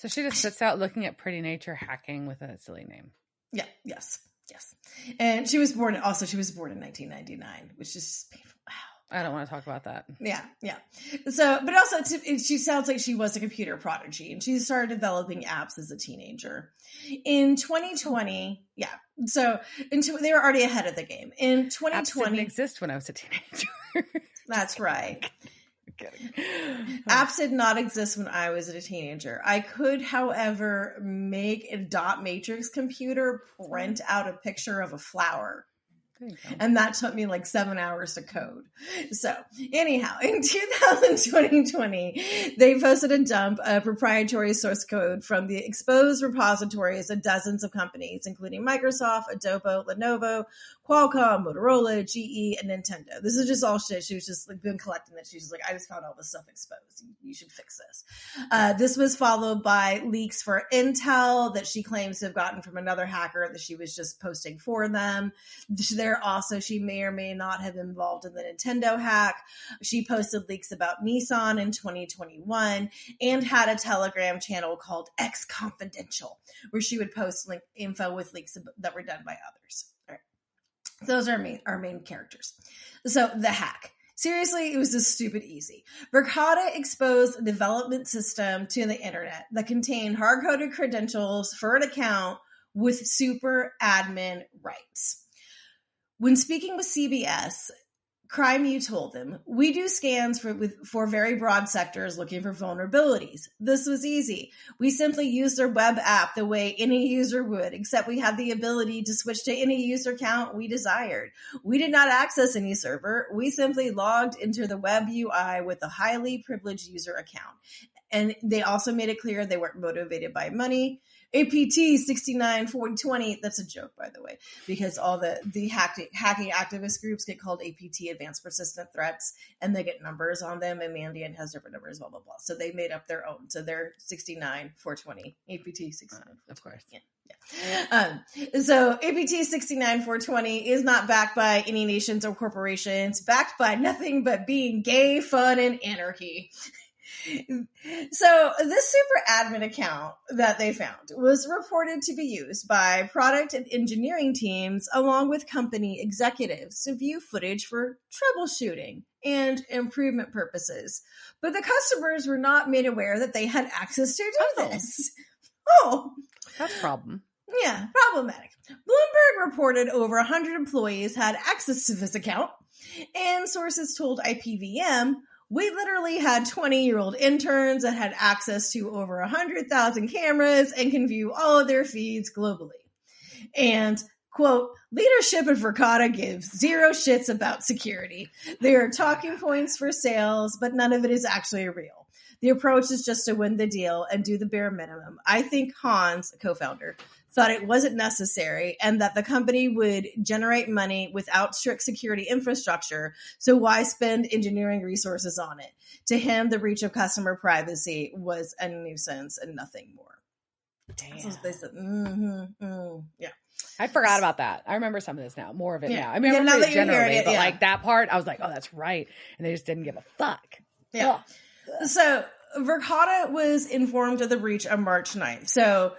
she just sits out looking at pretty nature, hacking with a silly name. Yeah. Yes. And she was born in 1999, which is painful. Wow. I don't want to talk about that. Yeah. So, but also she sounds like she was a computer prodigy and she started developing apps as a teenager. In 2020, yeah. So they were already ahead of the game. In 2020. Apps didn't exist when I was a teenager. That's right. I'm kidding. Apps did not exist when I was a teenager. I could, however, make a dot matrix computer print out a picture of a flower. And that took me like 7 hours to code. So anyhow, in 2020, they posted a dump of proprietary source code from the exposed repositories of dozens of companies, including Microsoft, Adobe, Lenovo, Qualcomm, Motorola, GE, and Nintendo. This is just all shit. She was just like been collecting it. She's just like, I just found all this stuff exposed. You should fix this. This was followed by leaks for Intel that she claims to have gotten from another hacker that she was just posting for them. There there. Also, she may or may not have been involved in the Nintendo hack. She posted leaks about Nissan in 2021 and had a Telegram channel called X Confidential, where she would post info with leaks that were done by others. All right. Those are our main characters. So the hack. Seriously, it was just stupid easy. Verkada exposed a development system to the internet that contained hard-coded credentials for an account with super admin rights. When speaking with CBS, crimew told them, "We do scans for very broad sectors looking for vulnerabilities. This was easy. We simply used their web app the way any user would, except we had the ability to switch to any user account we desired. We did not access any server. We simply logged into the web UI with a highly privileged user account." And they also made it clear they weren't motivated by money. APT 694020, that's a joke, by the way, because all the hacking activist groups get called APT, Advanced Persistent Threats, and they get numbers on them, and Mandiant has different numbers, blah, blah, blah. So they made up their own. So they're 69420, APT 69. Of course. Yeah. So APT 69420 is not backed by any nations or corporations, backed by nothing but being gay, fun, and anarchy. So this super admin account that they found was reported to be used by product and engineering teams along with company executives to view footage for troubleshooting and improvement purposes. But the customers were not made aware that they had access to do this. Oh, that's a problem. Yeah, problematic. Bloomberg reported over 100 employees had access to this account, and sources told IPVM, "We literally had 20-year-old interns that had access to over 100,000 cameras and can view all of their feeds globally." And, quote, "Leadership at Verkada gives zero shits about security. There are talking points for sales, but none of it is actually real. The approach is just to win the deal and do the bare minimum. I think Hans, a co-founder, thought it wasn't necessary and that the company would generate money without strict security infrastructure, so why spend engineering resources on it? To him, the breach of customer privacy was a nuisance and nothing more." Damn. So they said, yeah. I forgot about that. I remember some of this now, more of it now. I mean, remember it generally, it, but like that part, I was like, oh, that's right. And they just didn't give a fuck. Yeah. Ugh. So Verkada was informed of the breach on March 9th. So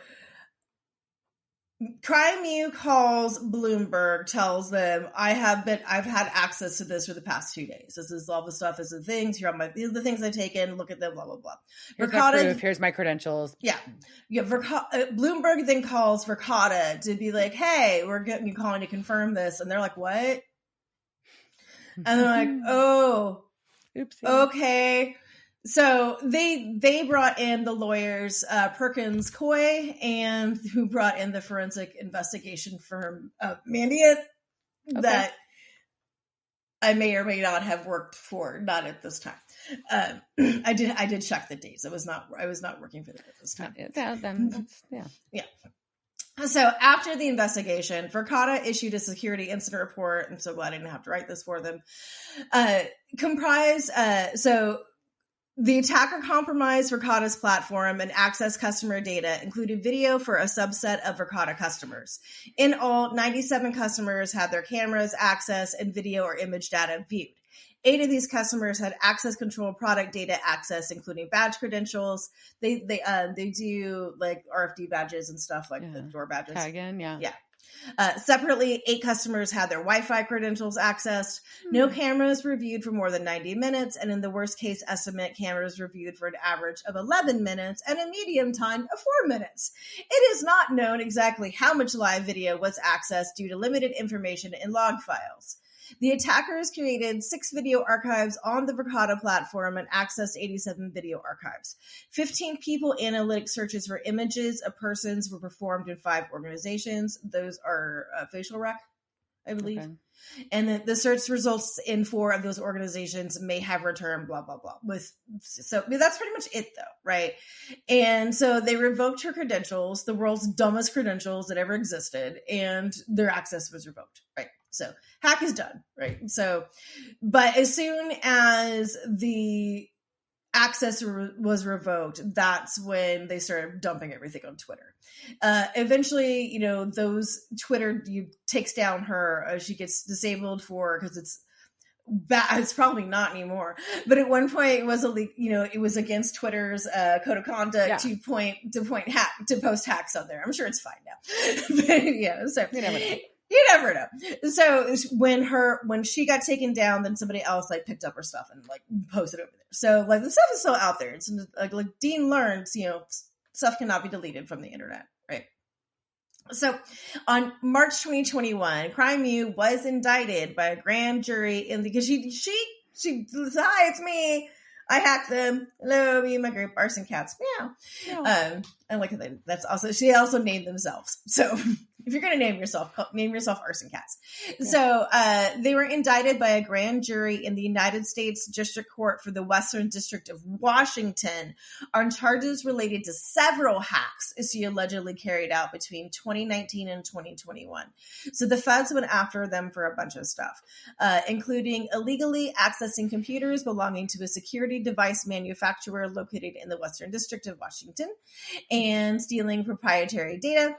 crimew calls Bloomberg, tells them, I've had access to this for the past 2 days. This is all the stuff, is the things, these are the things I've taken, look at them, blah, blah, blah. Here's my proof, here's my credentials. Yeah. Bloomberg then calls Verkada to be like, "Hey, we're getting you calling to confirm this." And they're like, "What?" And they're like, "Oh, oopsie. Okay." So they brought in the lawyers, Perkins Coie, and who brought in the forensic investigation firm, Mandiant, that I may or may not have worked for, not at this time. I did check the dates. I was not working for them at this time. Yeah. So after the investigation, Verkada issued a security incident report. I'm so glad I didn't have to write this for them. The attacker compromised Verkada's platform and accessed customer data, including video for a subset of Verkada customers. In all, 97 customers had their cameras accessed and video or image data viewed. 8 of these customers had access control product data access, including badge credentials. They do like RFD badges and stuff, like the door badges. Tag in, yeah. Separately, 8 customers had their Wi-Fi credentials accessed. No cameras reviewed for more than 90 minutes. And in the worst case estimate, cameras reviewed for an average of 11 minutes and a medium time of 4 minutes. It is not known exactly how much live video was accessed due to limited information in log files. The attackers created 6 video archives on the Verkada platform and accessed 87 video archives. 15 people analytic searches for images of persons were performed in 5 organizations. Those are facial rec, I believe. Okay. And the search results in 4 of those organizations may have returned blah, blah, blah. So that's pretty much it, though, right? And so they revoked her credentials, the world's dumbest credentials that ever existed, and their access was revoked, right? So hack is done, right? So, but as soon as the access was revoked, that's when they started dumping everything on Twitter. Eventually, you know, those Twitter takes down her. She gets disabled because it's bad. It's probably not anymore, but at one point it was it was against Twitter's code of conduct to post hacks on there. I'm sure it's fine now. But yeah, so you never know. You never know. So when she got taken down, then somebody else like picked up her stuff and like posted it over there. So like the stuff is still out there. It's like Dean learns, you know, stuff cannot be deleted from the internet, right? So on March 2021, crimew was indicted by a grand jury because she hi, it's me. I hacked them. Hello, me and my group, Arson Cats. Meow. I like that. That's also, she also named themselves. So if you're going to name yourself Arson Cats. Yeah. So they were indicted by a grand jury in the United States District Court for the Western District of Washington on charges related to several hacks she allegedly carried out between 2019 and 2021. So the feds went after them for a bunch of stuff, including illegally accessing computers belonging to a security device manufacturer located in the Western District of Washington and stealing proprietary data,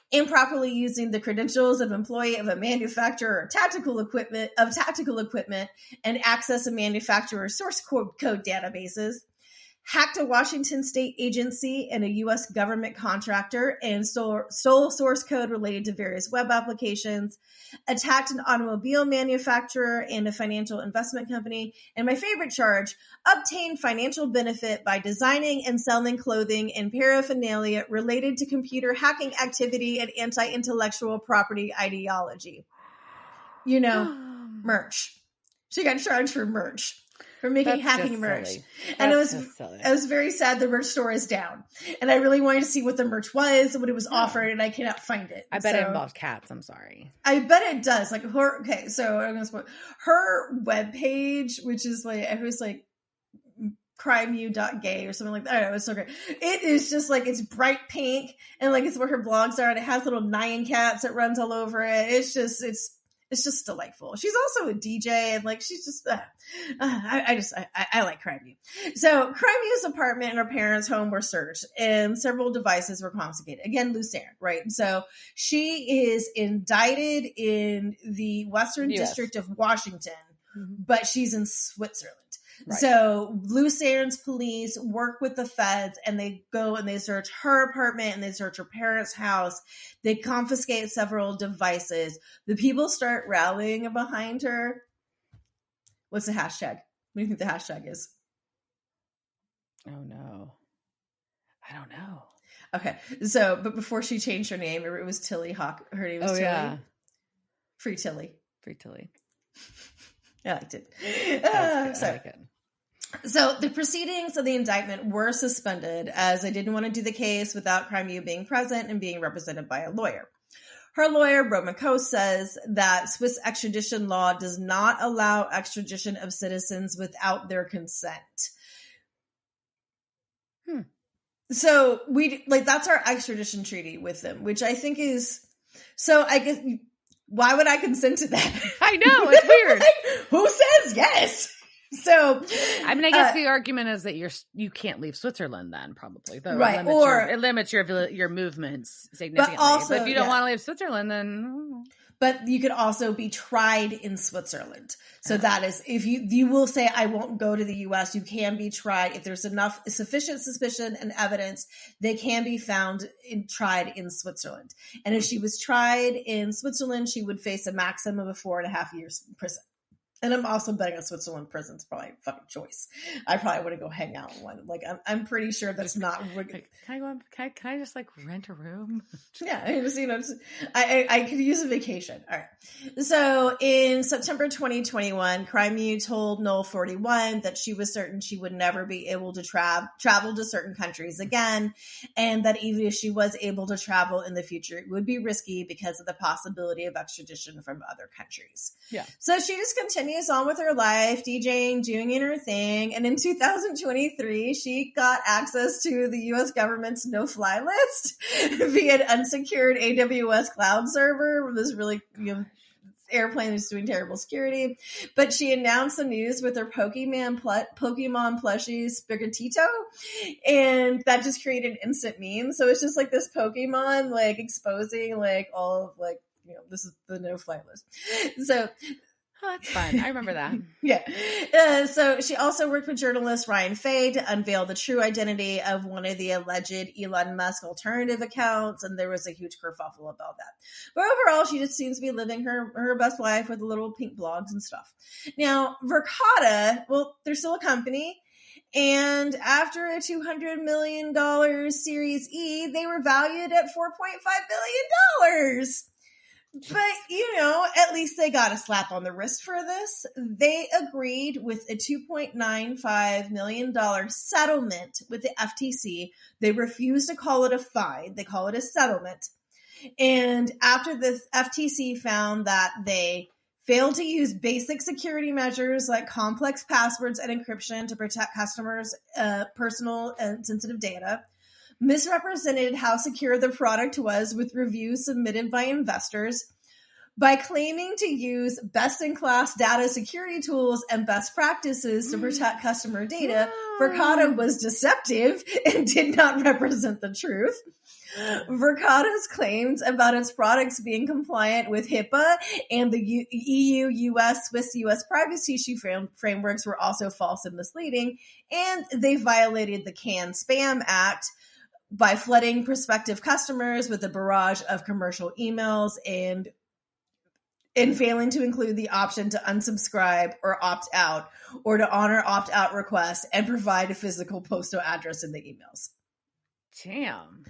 improperly using the credentials of employee of a manufacturer of tactical equipment, and access a manufacturer's source code databases, hacked a Washington state agency and a U.S. government contractor and stole source code related to various web applications, attacked an automobile manufacturer and a financial investment company, and my favorite charge, obtained financial benefit by designing and selling clothing and paraphernalia related to computer hacking activity and anti-intellectual property ideology. You know, merch. She got charged for merch. For making hacking merch. And it was very sad the merch store is down. And I really wanted to see what the merch was, what it was offered, and I cannot find it. I bet it involves cats. I'm sorry. I bet it does. Like so I'm gonna spoil her webpage, which is like it was like crimew.gay or something like that. I don't know, it's so great. It is just like it's bright pink and like it's where her blogs are, and it has little Nyan cats that runs all over it. It's just delightful. She's also a DJ and like she's just I like crimew. So crimew's apartment and her parents' home were searched and several devices were confiscated. Again, Lucerne, right? So she is indicted in the Western District of Washington, but she's in Switzerland. Right. So Lucerne's police work with the feds and they go and they search her apartment and they search her parents' house. They confiscate several devices. The people start rallying behind her. What's the hashtag? What do you think the hashtag is? Oh no. I don't know. Okay. So, but before she changed her name, it was Tilly Hawk. Her name was Tilly. Yeah. Free Tilly. Free Tilly. I liked it. I like it. So the proceedings of the indictment were suspended as they didn't want to do the case without crimew being present and being represented by a lawyer. Her lawyer, Roman Coase, says that Swiss extradition law does not allow extradition of citizens without their consent. So that's our extradition treaty with them, which I think is, so I guess, why would I consent to that? I know, it's weird. Like, who says yes? So, I mean, I guess the argument is that you can't leave Switzerland then, probably, though. Right, it limits your movements significantly. But if you don't want to leave Switzerland, then. But you could also be tried in Switzerland. So that is, if you will say, I won't go to the U.S., you can be tried. If there's sufficient suspicion and evidence, they can be tried in Switzerland. And if she was tried in Switzerland, she would face a maximum of 4.5 years in prison. And I'm also betting on Switzerland prison's probably a fucking choice. I probably want to go hang out in one. Like, I'm pretty sure that it's not. Can I just like rent a room? Yeah, I could use a vacation. All right. So in September 2021, crimew told Knoll 41 that she was certain she would never be able to travel to certain countries again, and that even if she was able to travel in the future, it would be risky because of the possibility of extradition from other countries. Yeah. So she just continues on with her life, DJing, doing her thing. And in 2023, she got access to the U.S. government's no-fly list via an unsecured AWS cloud server. This really, airplane was doing terrible security. But she announced the news with her Pokemon plushie Sprigatito, and that just created an instant meme. So it's just like this Pokemon like exposing like all of like, you know, this is the no-fly list. So that's fun. I remember that. Yeah. So she also worked with journalist Ryan Fay to unveil the true identity of one of the alleged Elon Musk alternative accounts, and there was a huge kerfuffle about that. But overall, she just seems to be living her best life with the little pink blogs and stuff. Now, Verkada, well, they're still a company, and after a $200 million Series E, they were valued at $4.5 billion. But, you know, at least they got a slap on the wrist for this. They agreed with a $2.95 million settlement with the FTC. They refused to call it a fine. They call it a settlement. And after the FTC found that they failed to use basic security measures like complex passwords and encryption to protect customers' personal and sensitive data, misrepresented how secure the product was with reviews submitted by investors, by claiming to use best-in-class data security tools and best practices to protect customer data, Verkada was deceptive and did not represent the truth. Verkada's claims about its products being compliant with HIPAA and the EU, US, Swiss, US privacy frameworks were also false and misleading, and they violated the CAN-SPAM Act by flooding prospective customers with a barrage of commercial emails and failing to include the option to unsubscribe or opt out, or to honor opt-out requests and provide a physical postal address in the emails. Damn.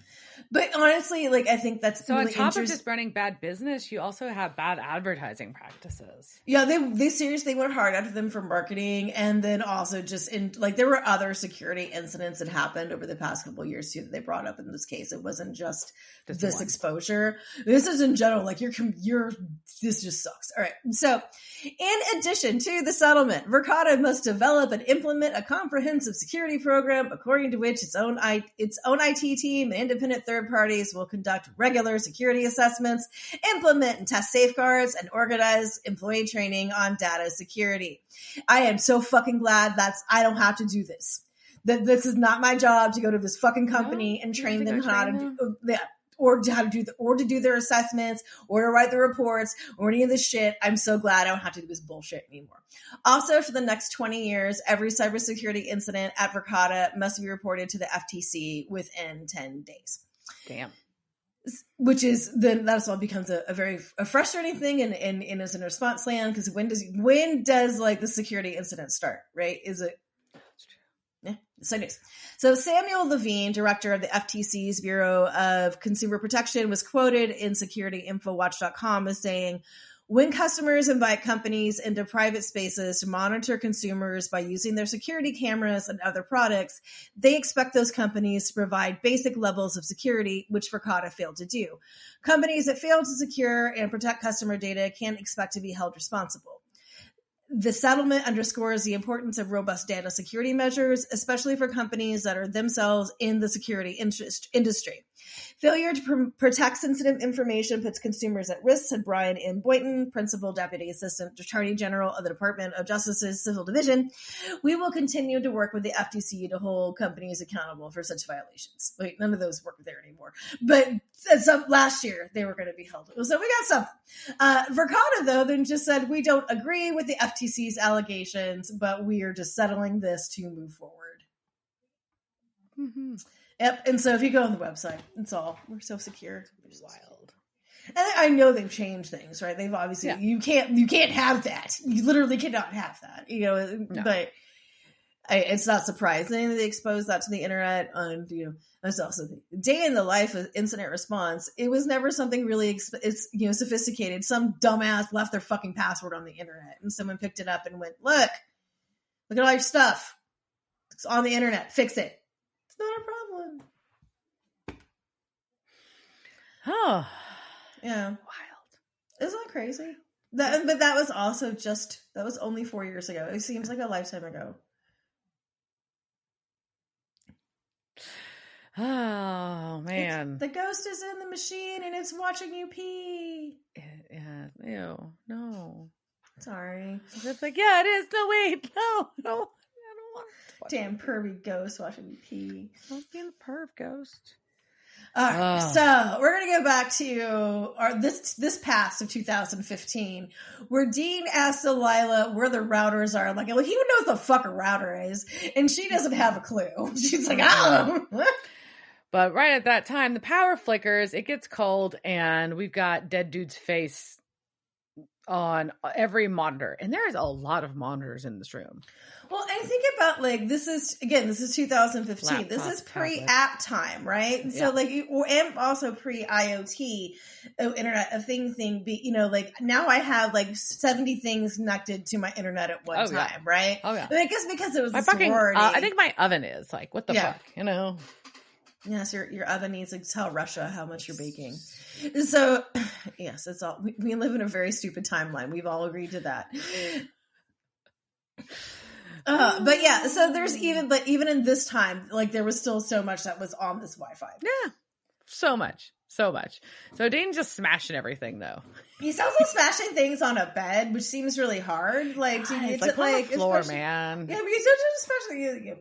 But honestly, like, I think that's so really on top of just running bad business, you also have bad advertising practices. Yeah, they seriously went hard after them for marketing, and then also just in like there were other security incidents that happened over the past couple of years too that they brought up in this case. It wasn't just this exposure. This is in general like this just sucks. All right, so in addition to the settlement, Verkada must develop and implement a comprehensive security program according to which its own IT team and independent third parties will conduct regular security assessments, implement and test safeguards, and organize employee training on data security. I am so fucking glad I don't have to do this. That this is not my job to go to this fucking company and train them how to do that. Or to do their assessments, or to write the reports, or any of this shit. I'm so glad I don't have to do this bullshit anymore. Also, for the next 20 years, every cybersecurity incident at Verkada must be reported to the FTC within 10 days. Damn. Which is then that's all becomes a very frustrating thing in as in response land, because when does like the security incident start, right? Is it? Yeah, so news. So Samuel Levine, director of the FTC's Bureau of Consumer Protection, was quoted in SecurityInfoWatch.com as saying, when customers invite companies into private spaces to monitor consumers by using their security cameras and other products, they expect those companies to provide basic levels of security, which Verkada failed to do. Companies that fail to secure and protect customer data can't expect to be held responsible. The settlement underscores the importance of robust data security measures, especially for companies that are themselves in the security industry. Failure to protect sensitive information puts consumers at risk, said Brian M. Boynton, Principal Deputy Assistant Attorney General of the Department of Justice's Civil Division. We will continue to work with the FTC to hold companies accountable for such violations. Wait, none of those work there anymore. But last year, they were going to be held. So we got something. Verkada, though, then just said, we don't agree with the FTC's allegations, but we are just settling this to move forward. Mm-hmm. Yep. And so if you go on the website, it's all, we're so secure. It's wild. And I know they've changed things, right? They've obviously, you can't have that. You literally cannot have that, no. But it's not surprising that they exposed that to the internet. And, that's also the day in the life of incident response. It was never something really, sophisticated. Some dumbass left their fucking password on the internet and someone picked it up and went, look at all your stuff. It's on the internet. Fix it. It's not a problem. Oh, yeah. Wild. Isn't that crazy? But that was also that was only 4 years ago. It seems like a lifetime ago. Oh, man. The ghost is in the machine and it's watching you pee. Yeah. Ew. No. Sorry. It's like, yeah, it is. No, wait. No, I don't want to. Damn pervy ghost watching me pee. Don't be the perv ghost. All right, so we're gonna go back to this past of 2015, where Dean asked Delilah where the routers are. Like, well, he knows the fuck a router is, and she doesn't have a clue. She's like, oh. But right at that time, the power flickers. It gets cold, and we've got dead dude's face on every monitor, and there is a lot of monitors in this room. Well, I think about like this is 2015. Laptop, this is pre-app time, right? And so and also pre-IoT, Internet of Things thing. Like now I have like 70 things connected to my internet at one time, right? Oh yeah. And I guess because it was my fucking, I think my oven is like, what the fuck, Yes, your oven needs to tell Russia how much you're baking. So, yes, it's all. We live in a very stupid timeline. We've all agreed to that. But yeah, so there's even in this time, like there was still so much that was on this Wi-Fi. Yeah, so much. So Dean's just smashing everything though. He's also smashing things on a bed, which seems really hard. Like to get to like the floor, man. Yeah, because especially.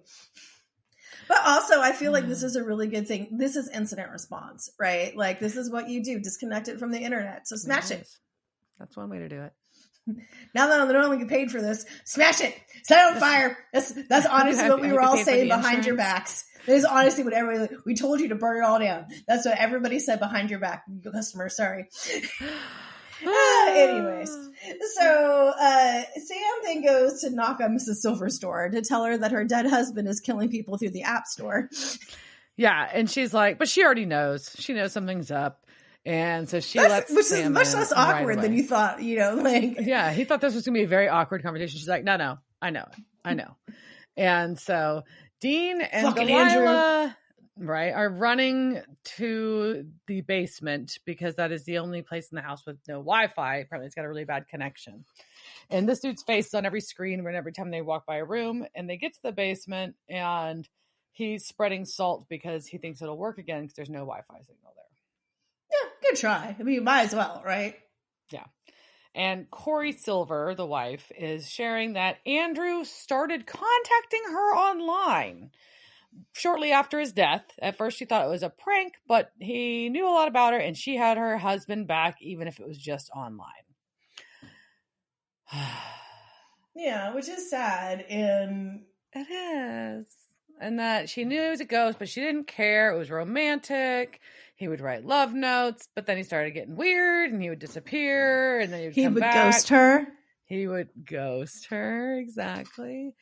But also, I feel like this is a really good thing. This is incident response, right? Like, this is what you do. Disconnect it from the internet. So smash it. That's one way to do it. Now that they're only get paid for this, smash it. Set it on fire. That's honestly what we were all saying behind your backs. That is honestly what everybody, we told you to burn it all down. That's what everybody said behind your back. Customer, sorry. Anyways, so Sam then goes to knock on Mrs. Silver's door to tell her that her dead husband is killing people through the app store. Yeah, and she's like, but she already knows. She knows something's up. And so she lets which Sam is much less awkward than you thought, like. Yeah, he thought this was going to be a very awkward conversation. She's like, no, I know. And so Dean and fucking Delilah... Andrew. Right, are running to the basement because that is the only place in the house with no Wi-Fi. Apparently it's got a really bad connection. And this dude's face is on every screen every time they walk by a room. And they get to the basement and he's spreading salt because he thinks it'll work again because there's no Wi-Fi signal there. Yeah, good try. I mean, you might as well, right? Yeah. And Corey Silver, the wife, is sharing that Andrew started contacting her online shortly after his death. At first she thought it was a prank, but he knew a lot about her and she had her husband back even if it was just online. Yeah, which is sad. And it is. And that she knew it was a ghost, but she didn't care. It was romantic. He would write love notes, but then he started getting weird and he would disappear and then he would come back. Ghost her. He would ghost her, exactly.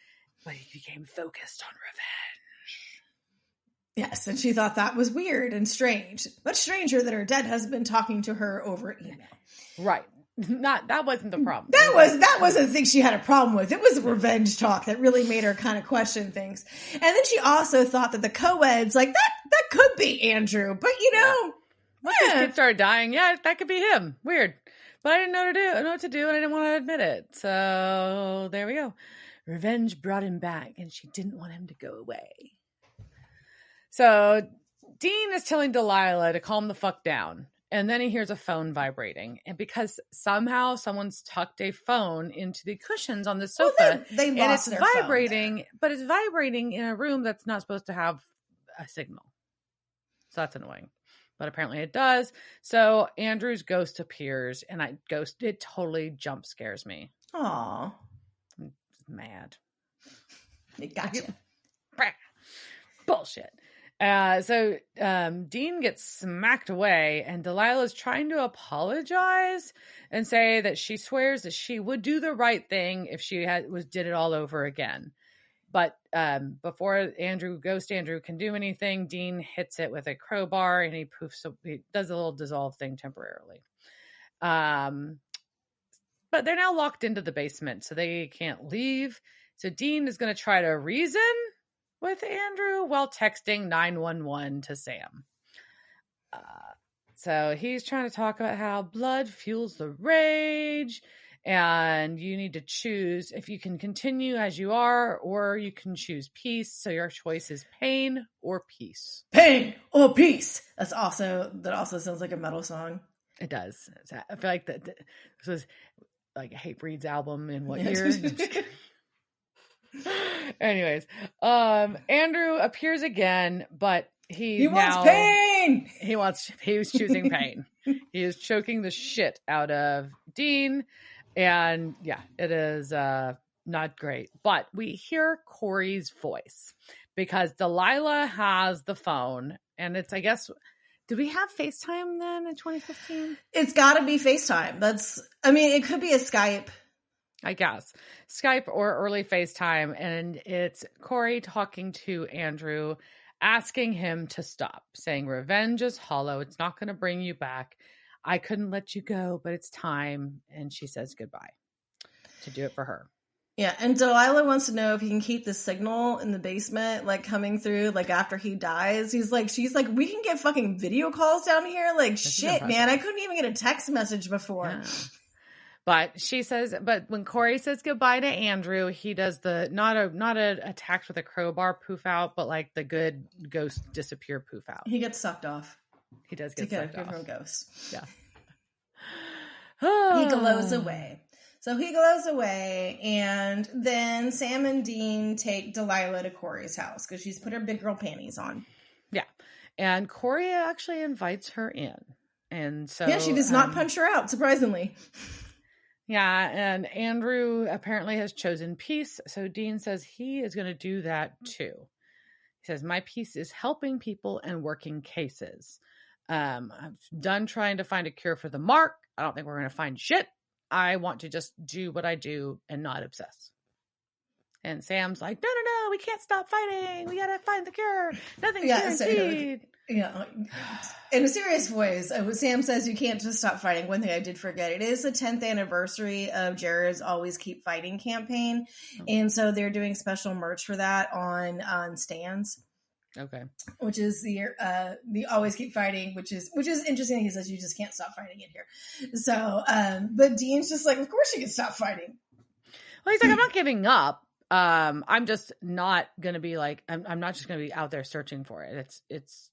But he became focused on revenge. Yes, and she thought that was weird and strange. Much stranger than her dead husband talking to her over email. Right. That wasn't the problem. That wasn't the thing she had a problem with. It was revenge talk that really made her kind of question things. And then she also thought that the co-eds, like, that could be Andrew. But, once his kid started dying, that could be him. Weird. But I didn't know what to do, and I didn't want to admit it. So there we go. Revenge brought him back, and she didn't want him to go away. So Dean is telling Delilah to calm the fuck down. And then he hears a phone vibrating. And because somehow someone's tucked a phone into the cushions on the sofa, they lost their vibrating, but it's vibrating in a room that's not supposed to have a signal. So that's annoying. But apparently it does. So Andrew's ghost appears, and it totally jump scares me. Aw. I'm mad. It got you. Bullshit. So Dean gets smacked away, and Delilah's trying to apologize and say that she swears that she would do the right thing if she did it all over again. But before Ghost Andrew can do anything, Dean hits it with a crowbar, and he does a little dissolve thing temporarily. But they're now locked into the basement, so they can't leave. So Dean is going to try to reason with Andrew while texting 911 to Sam. So he's trying to talk about how blood fuels the rage, and you need to choose if you can continue as you are, or you can choose peace. So your choice is pain or peace. Pain or peace. That also sounds like a metal song. It does. I feel like this was like Hatebreed's album in what year? Anyways, Andrew appears again, but he wants pain. He was choosing pain. He is choking the shit out of Dean, and yeah, it is not great. But we hear Corey's voice because Delilah has the phone, and it's, I guess, did we have FaceTime then in 2015? It's got to be FaceTime. It could be a Skype. I guess Skype or early FaceTime, and it's Corey talking to Andrew, asking him to stop, saying revenge is hollow. It's not going to bring you back. I couldn't let you go, but it's time. And she says goodbye to do it for her. Yeah, and Delilah wants to know if he can keep the signal in the basement, like, coming through, like, after he dies. She's like, we can get fucking video calls down here. Like, that's shit, man, I couldn't even get a text message before. Yeah. But she says, but when Corey says goodbye to Andrew, he does the not a attacked with a crowbar poof out, but like the good ghost disappear poof out. He gets sucked off. He does get sucked off. From ghost. Yeah. He glows away. So he glows away, and then Sam and Dean take Delilah to Corey's house because she's put her big girl panties on. Yeah. And Corey actually invites her in. And so yeah, she does not punch her out, surprisingly. Yeah, and Andrew apparently has chosen peace, so Dean says he is going to do that too. He says, my peace is helping people and working cases. I'm done trying to find a cure for the mark. I don't think we're going to find shit. I want to just do what I do and not obsess. And Sam's like, no, we can't stop fighting. We got to find the cure. Nothing's guaranteed. Yeah, in a serious voice, Sam says you can't just stop fighting. One thing I did forget, it is the 10th anniversary of Jared's Always Keep Fighting campaign. And so they're doing special merch for that on stands. Okay. Which is the Always Keep Fighting, which is interesting. He says you just can't stop fighting it here. So, but Dean's just like, of course you can stop fighting. Well, he's like, I'm not giving up. I'm just not going to be like, I'm not just going to be out there searching for it. It's,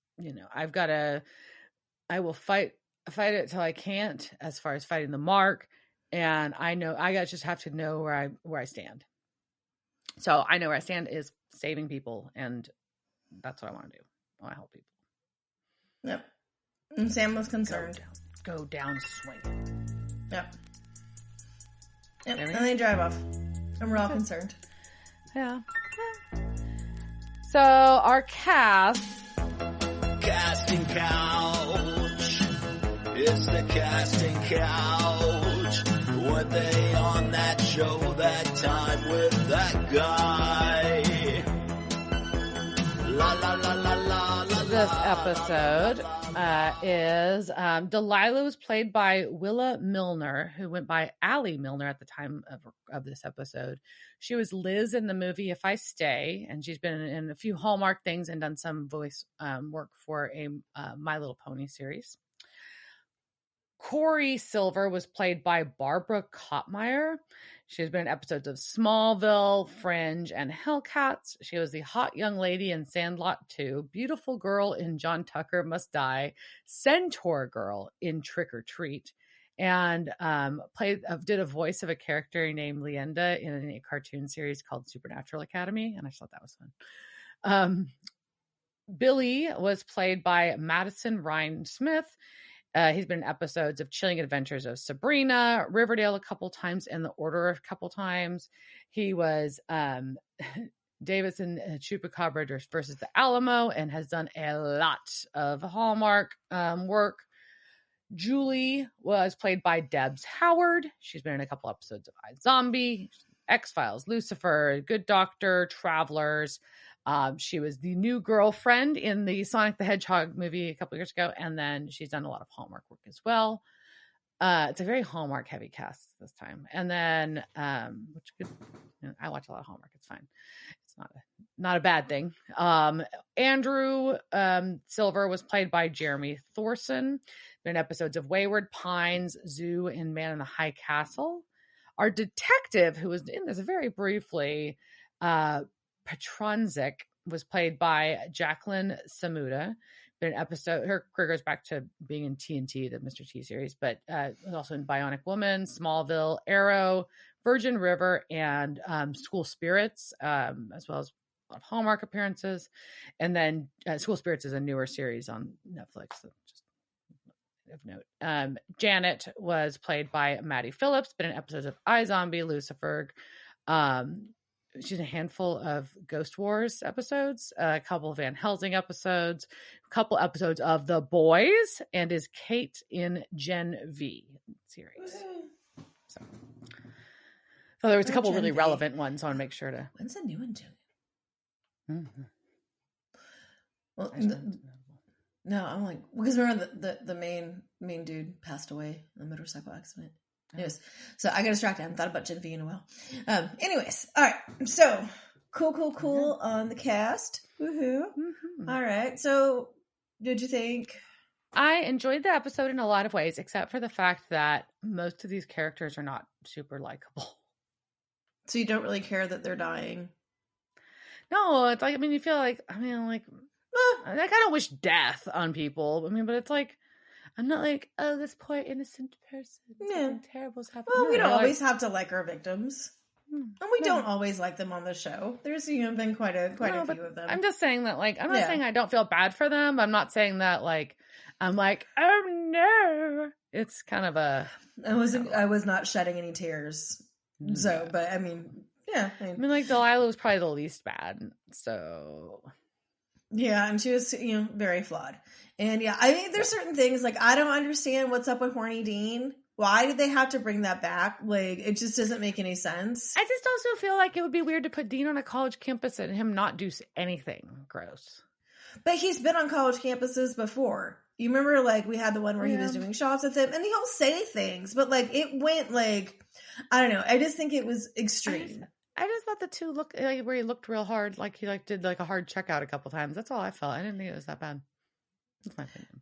I will fight it till I can't, as far as fighting the mark. And I know just have to know where I stand. So I know where I stand is saving people. And that's what I want to do. I want to help people. Yep. And Sam was concerned. Go down swinging. Yep. And they drive off. And we're all concerned. Yeah. So our cast. Casting couch. It's the casting couch. Were they on that show that time with that guy? La la la la la la. This episode is Delilah was played by Willa Milner, who went by Allie Milner at the time of this episode. She was Liz in the movie If I Stay, and she's been in a few Hallmark things and done some voice work for a My Little Pony series. Corey Silver was played by Barbara Kottmeyer. She's been in episodes of Smallville, Fringe, and Hellcats. She was the hot young lady in Sandlot 2, beautiful girl in John Tucker Must Die, centaur girl in Trick or Treat, and did a voice of a character named Leenda in a cartoon series called Supernatural Academy, and I thought that was fun. Billy was played by Madison Ryan Smith. He's been in episodes of Chilling Adventures of Sabrina, Riverdale a couple times, and The Order a couple times. He was Davis in Chupacabra versus the Alamo and has done a lot of Hallmark work. Julie was played by Debs Howard. She's been in a couple episodes of iZombie, X-Files, Lucifer, Good Doctor, Travelers. She was the new girlfriend in the Sonic the Hedgehog movie a couple years ago, and then she's done a lot of Hallmark work as well. It's a very Hallmark heavy cast this time. And then, I watch a lot of Hallmark. It's fine. It's not a bad thing. Andrew Silver was played by Jeremy Thorson. Been in episodes of Wayward Pines, Zoo, and Man in the High Castle. Our detective, who was in this very briefly, Petronzik, was played by Jacqueline Samuda. An episode, her career goes back to being in TNT, the Mr. T series, but was also in Bionic Woman, Smallville, Arrow, Virgin River, and School Spirits, as well as a lot of Hallmark appearances. And then School Spirits is a newer series on Netflix. So just of note. Janet was played by Maddie Phillips, been in episodes of iZombie, Lucifer. She's in a handful of Ghost Wars episodes, a couple of Van Helsing episodes, a couple episodes of The Boys, and is Kate in Gen V series. So there was a couple really relevant ones. So I want to make sure to. When's the new one doing? Mm-hmm. Well, no, I'm like, because remember the main dude passed away in a motorcycle accident. Anyways, so I got distracted. I haven't thought about Gen V in a while. Anyways, all right. So cool on the cast. Woohoo! Mm-hmm. All right. So, did you think? I enjoyed the episode in a lot of ways, except for the fact that most of these characters are not super likable. So you don't really care that they're dying? No, it's like, I mean, you feel like, I mean, like, I don't wish death on people. I mean, but it's like, I'm not like, oh, this poor innocent person. Something terrible's happened. Well, we don't always have to like our victims. And we don't always like them on the show. There's been quite a few of them. I'm just saying that, like, I'm not saying I don't feel bad for them. I'm not saying that, like, I'm like, oh no. It's kind of a. I was not shedding any tears. So, but I mean, yeah. I mean, like, Delilah was probably the least bad. So. Yeah, and she was, very flawed. And yeah, I mean, there's certain things, like, I don't understand what's up with Horny Dean. Why did they have to bring that back? Like, it just doesn't make any sense. I just also feel like it would be weird to put Dean on a college campus and him not do anything gross. But he's been on college campuses before. You remember, like, we had the one where he was doing shots with him, and he'll say things, but, like, it went, like, I don't know. I just think it was extreme. I just thought the two looked like where he looked real hard, like he did like a hard checkout a couple times. That's all I felt. I didn't think it was that bad. That's my opinion.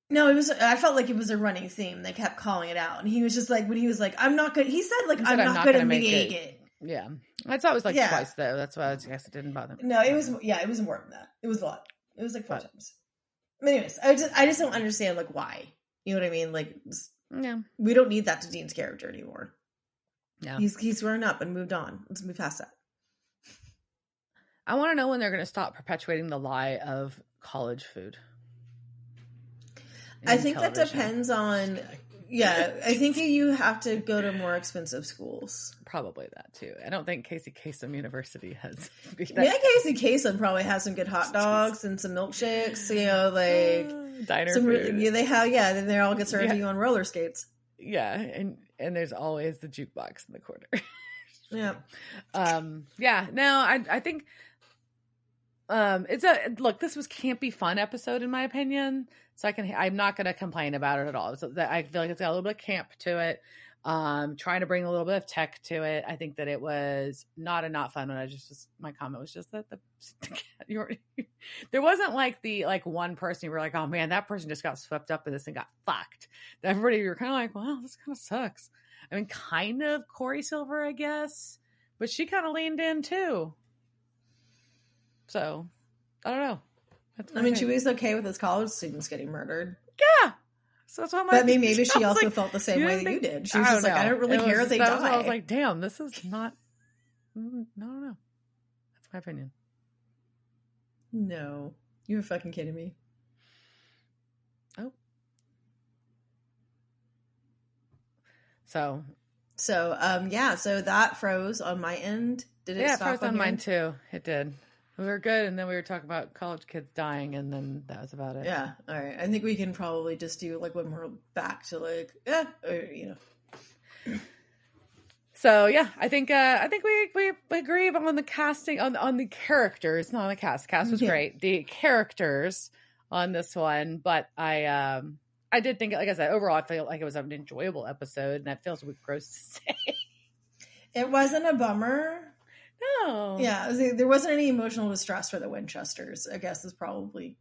No, it was. I felt like it was a running theme. They kept calling it out, and he was just like, when he was like, "I'm not good." He said, "Like I'm not going to make it." Yeah, I thought it was like twice though. That's why I guess it didn't bother me. No, it was. Yeah, it was more than that. It was a lot. It was like 4 times. But anyways, I just don't understand like why. You know what I mean? Like, we don't need that to Dean's character anymore. Yeah, he's grown up and moved on. Let's move past that. I want to know when they're going to stop perpetuating the lie of college food. I think that depends on. Yeah, I think you have to go to more expensive schools. Probably that too. I don't think Casey Kasem University has. Casey Kasem probably has some good hot dogs and some milkshakes. Like diner food. Yeah, they have. Yeah, then they all get served to you on roller skates. Yeah, and there's always the jukebox in the corner. Yeah. Yeah. No, I think. This was campy fun episode in my opinion. So I'm not going to complain about it at all. So I feel like it's got a little bit of camp to it. Trying to bring a little bit of tech to it. I think that it was not fun. And my comment was just that there wasn't like one person you were like, oh man, that person just got swept up in this and got fucked. Everybody, you were kind of like, wow, this kind of sucks. I mean, kind of Corey Silver, I guess, but she kind of leaned in too. So I don't know. She was okay with his college students getting murdered. Yeah. So that's why I'm like, but maybe she also felt the same way that you did. She was just like, I don't really care if they die. I was like, damn, this is not. I don't know. That's my opinion. No, you're fucking kidding me. Oh. So that froze on my end. Did it stop? Yeah, it froze on mine too. It did. We were good, and then we were talking about college kids dying, and then that was about it. Yeah, all right. I think we can probably just do like when we're back to like, So yeah, I think we agree on the casting on the characters, not on the cast. Cast was great. The characters on this one, but I did think, like I said, overall, I feel like it was an enjoyable episode, and that feels gross to say. It wasn't a bummer. No. Yeah, there wasn't any emotional distress for the Winchesters, I guess is probably.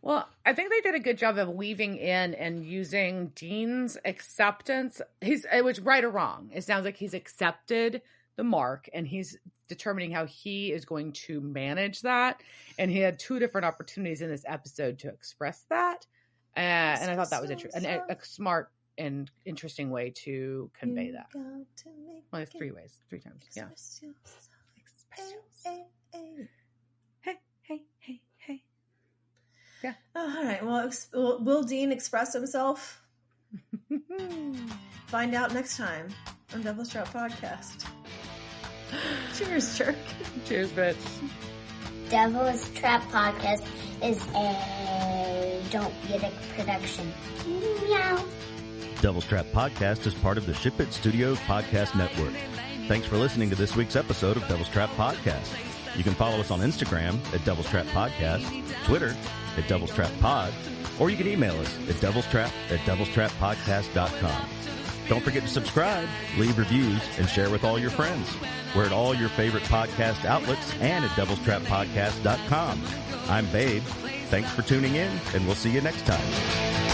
Well, I think they did a good job of weaving in and using Dean's acceptance. It was right or wrong. It sounds like he's accepted the mark, and he's determining how he is going to manage that. And he had 2 different opportunities in this episode to express that. And I thought that was a smart and interesting way to convey that. Well, there's 3 ways, 3 times. Yeah. Hey. Yeah. All right. Well, will Dean express himself? Find out next time on Devil's Trap Podcast. Cheers, jerk. Cheers, bitch. Devil's Trap Podcast is a Don't Get It production. Meow. Devil's Trap Podcast is part of the Ship It Studios Podcast Network. Thanks for listening to this week's episode of Devil's Trap Podcast. You can follow us on Instagram at Devil's Trap Podcast, Twitter at Devil's Trap Pod, or you can email us at devilstrap@devilstrappodcast.com. Don't forget to subscribe, leave reviews, and share with all your friends. We're at all your favorite podcast outlets and at devilstrappodcast.com. I'm Babe. Thanks for tuning in, and we'll see you next time.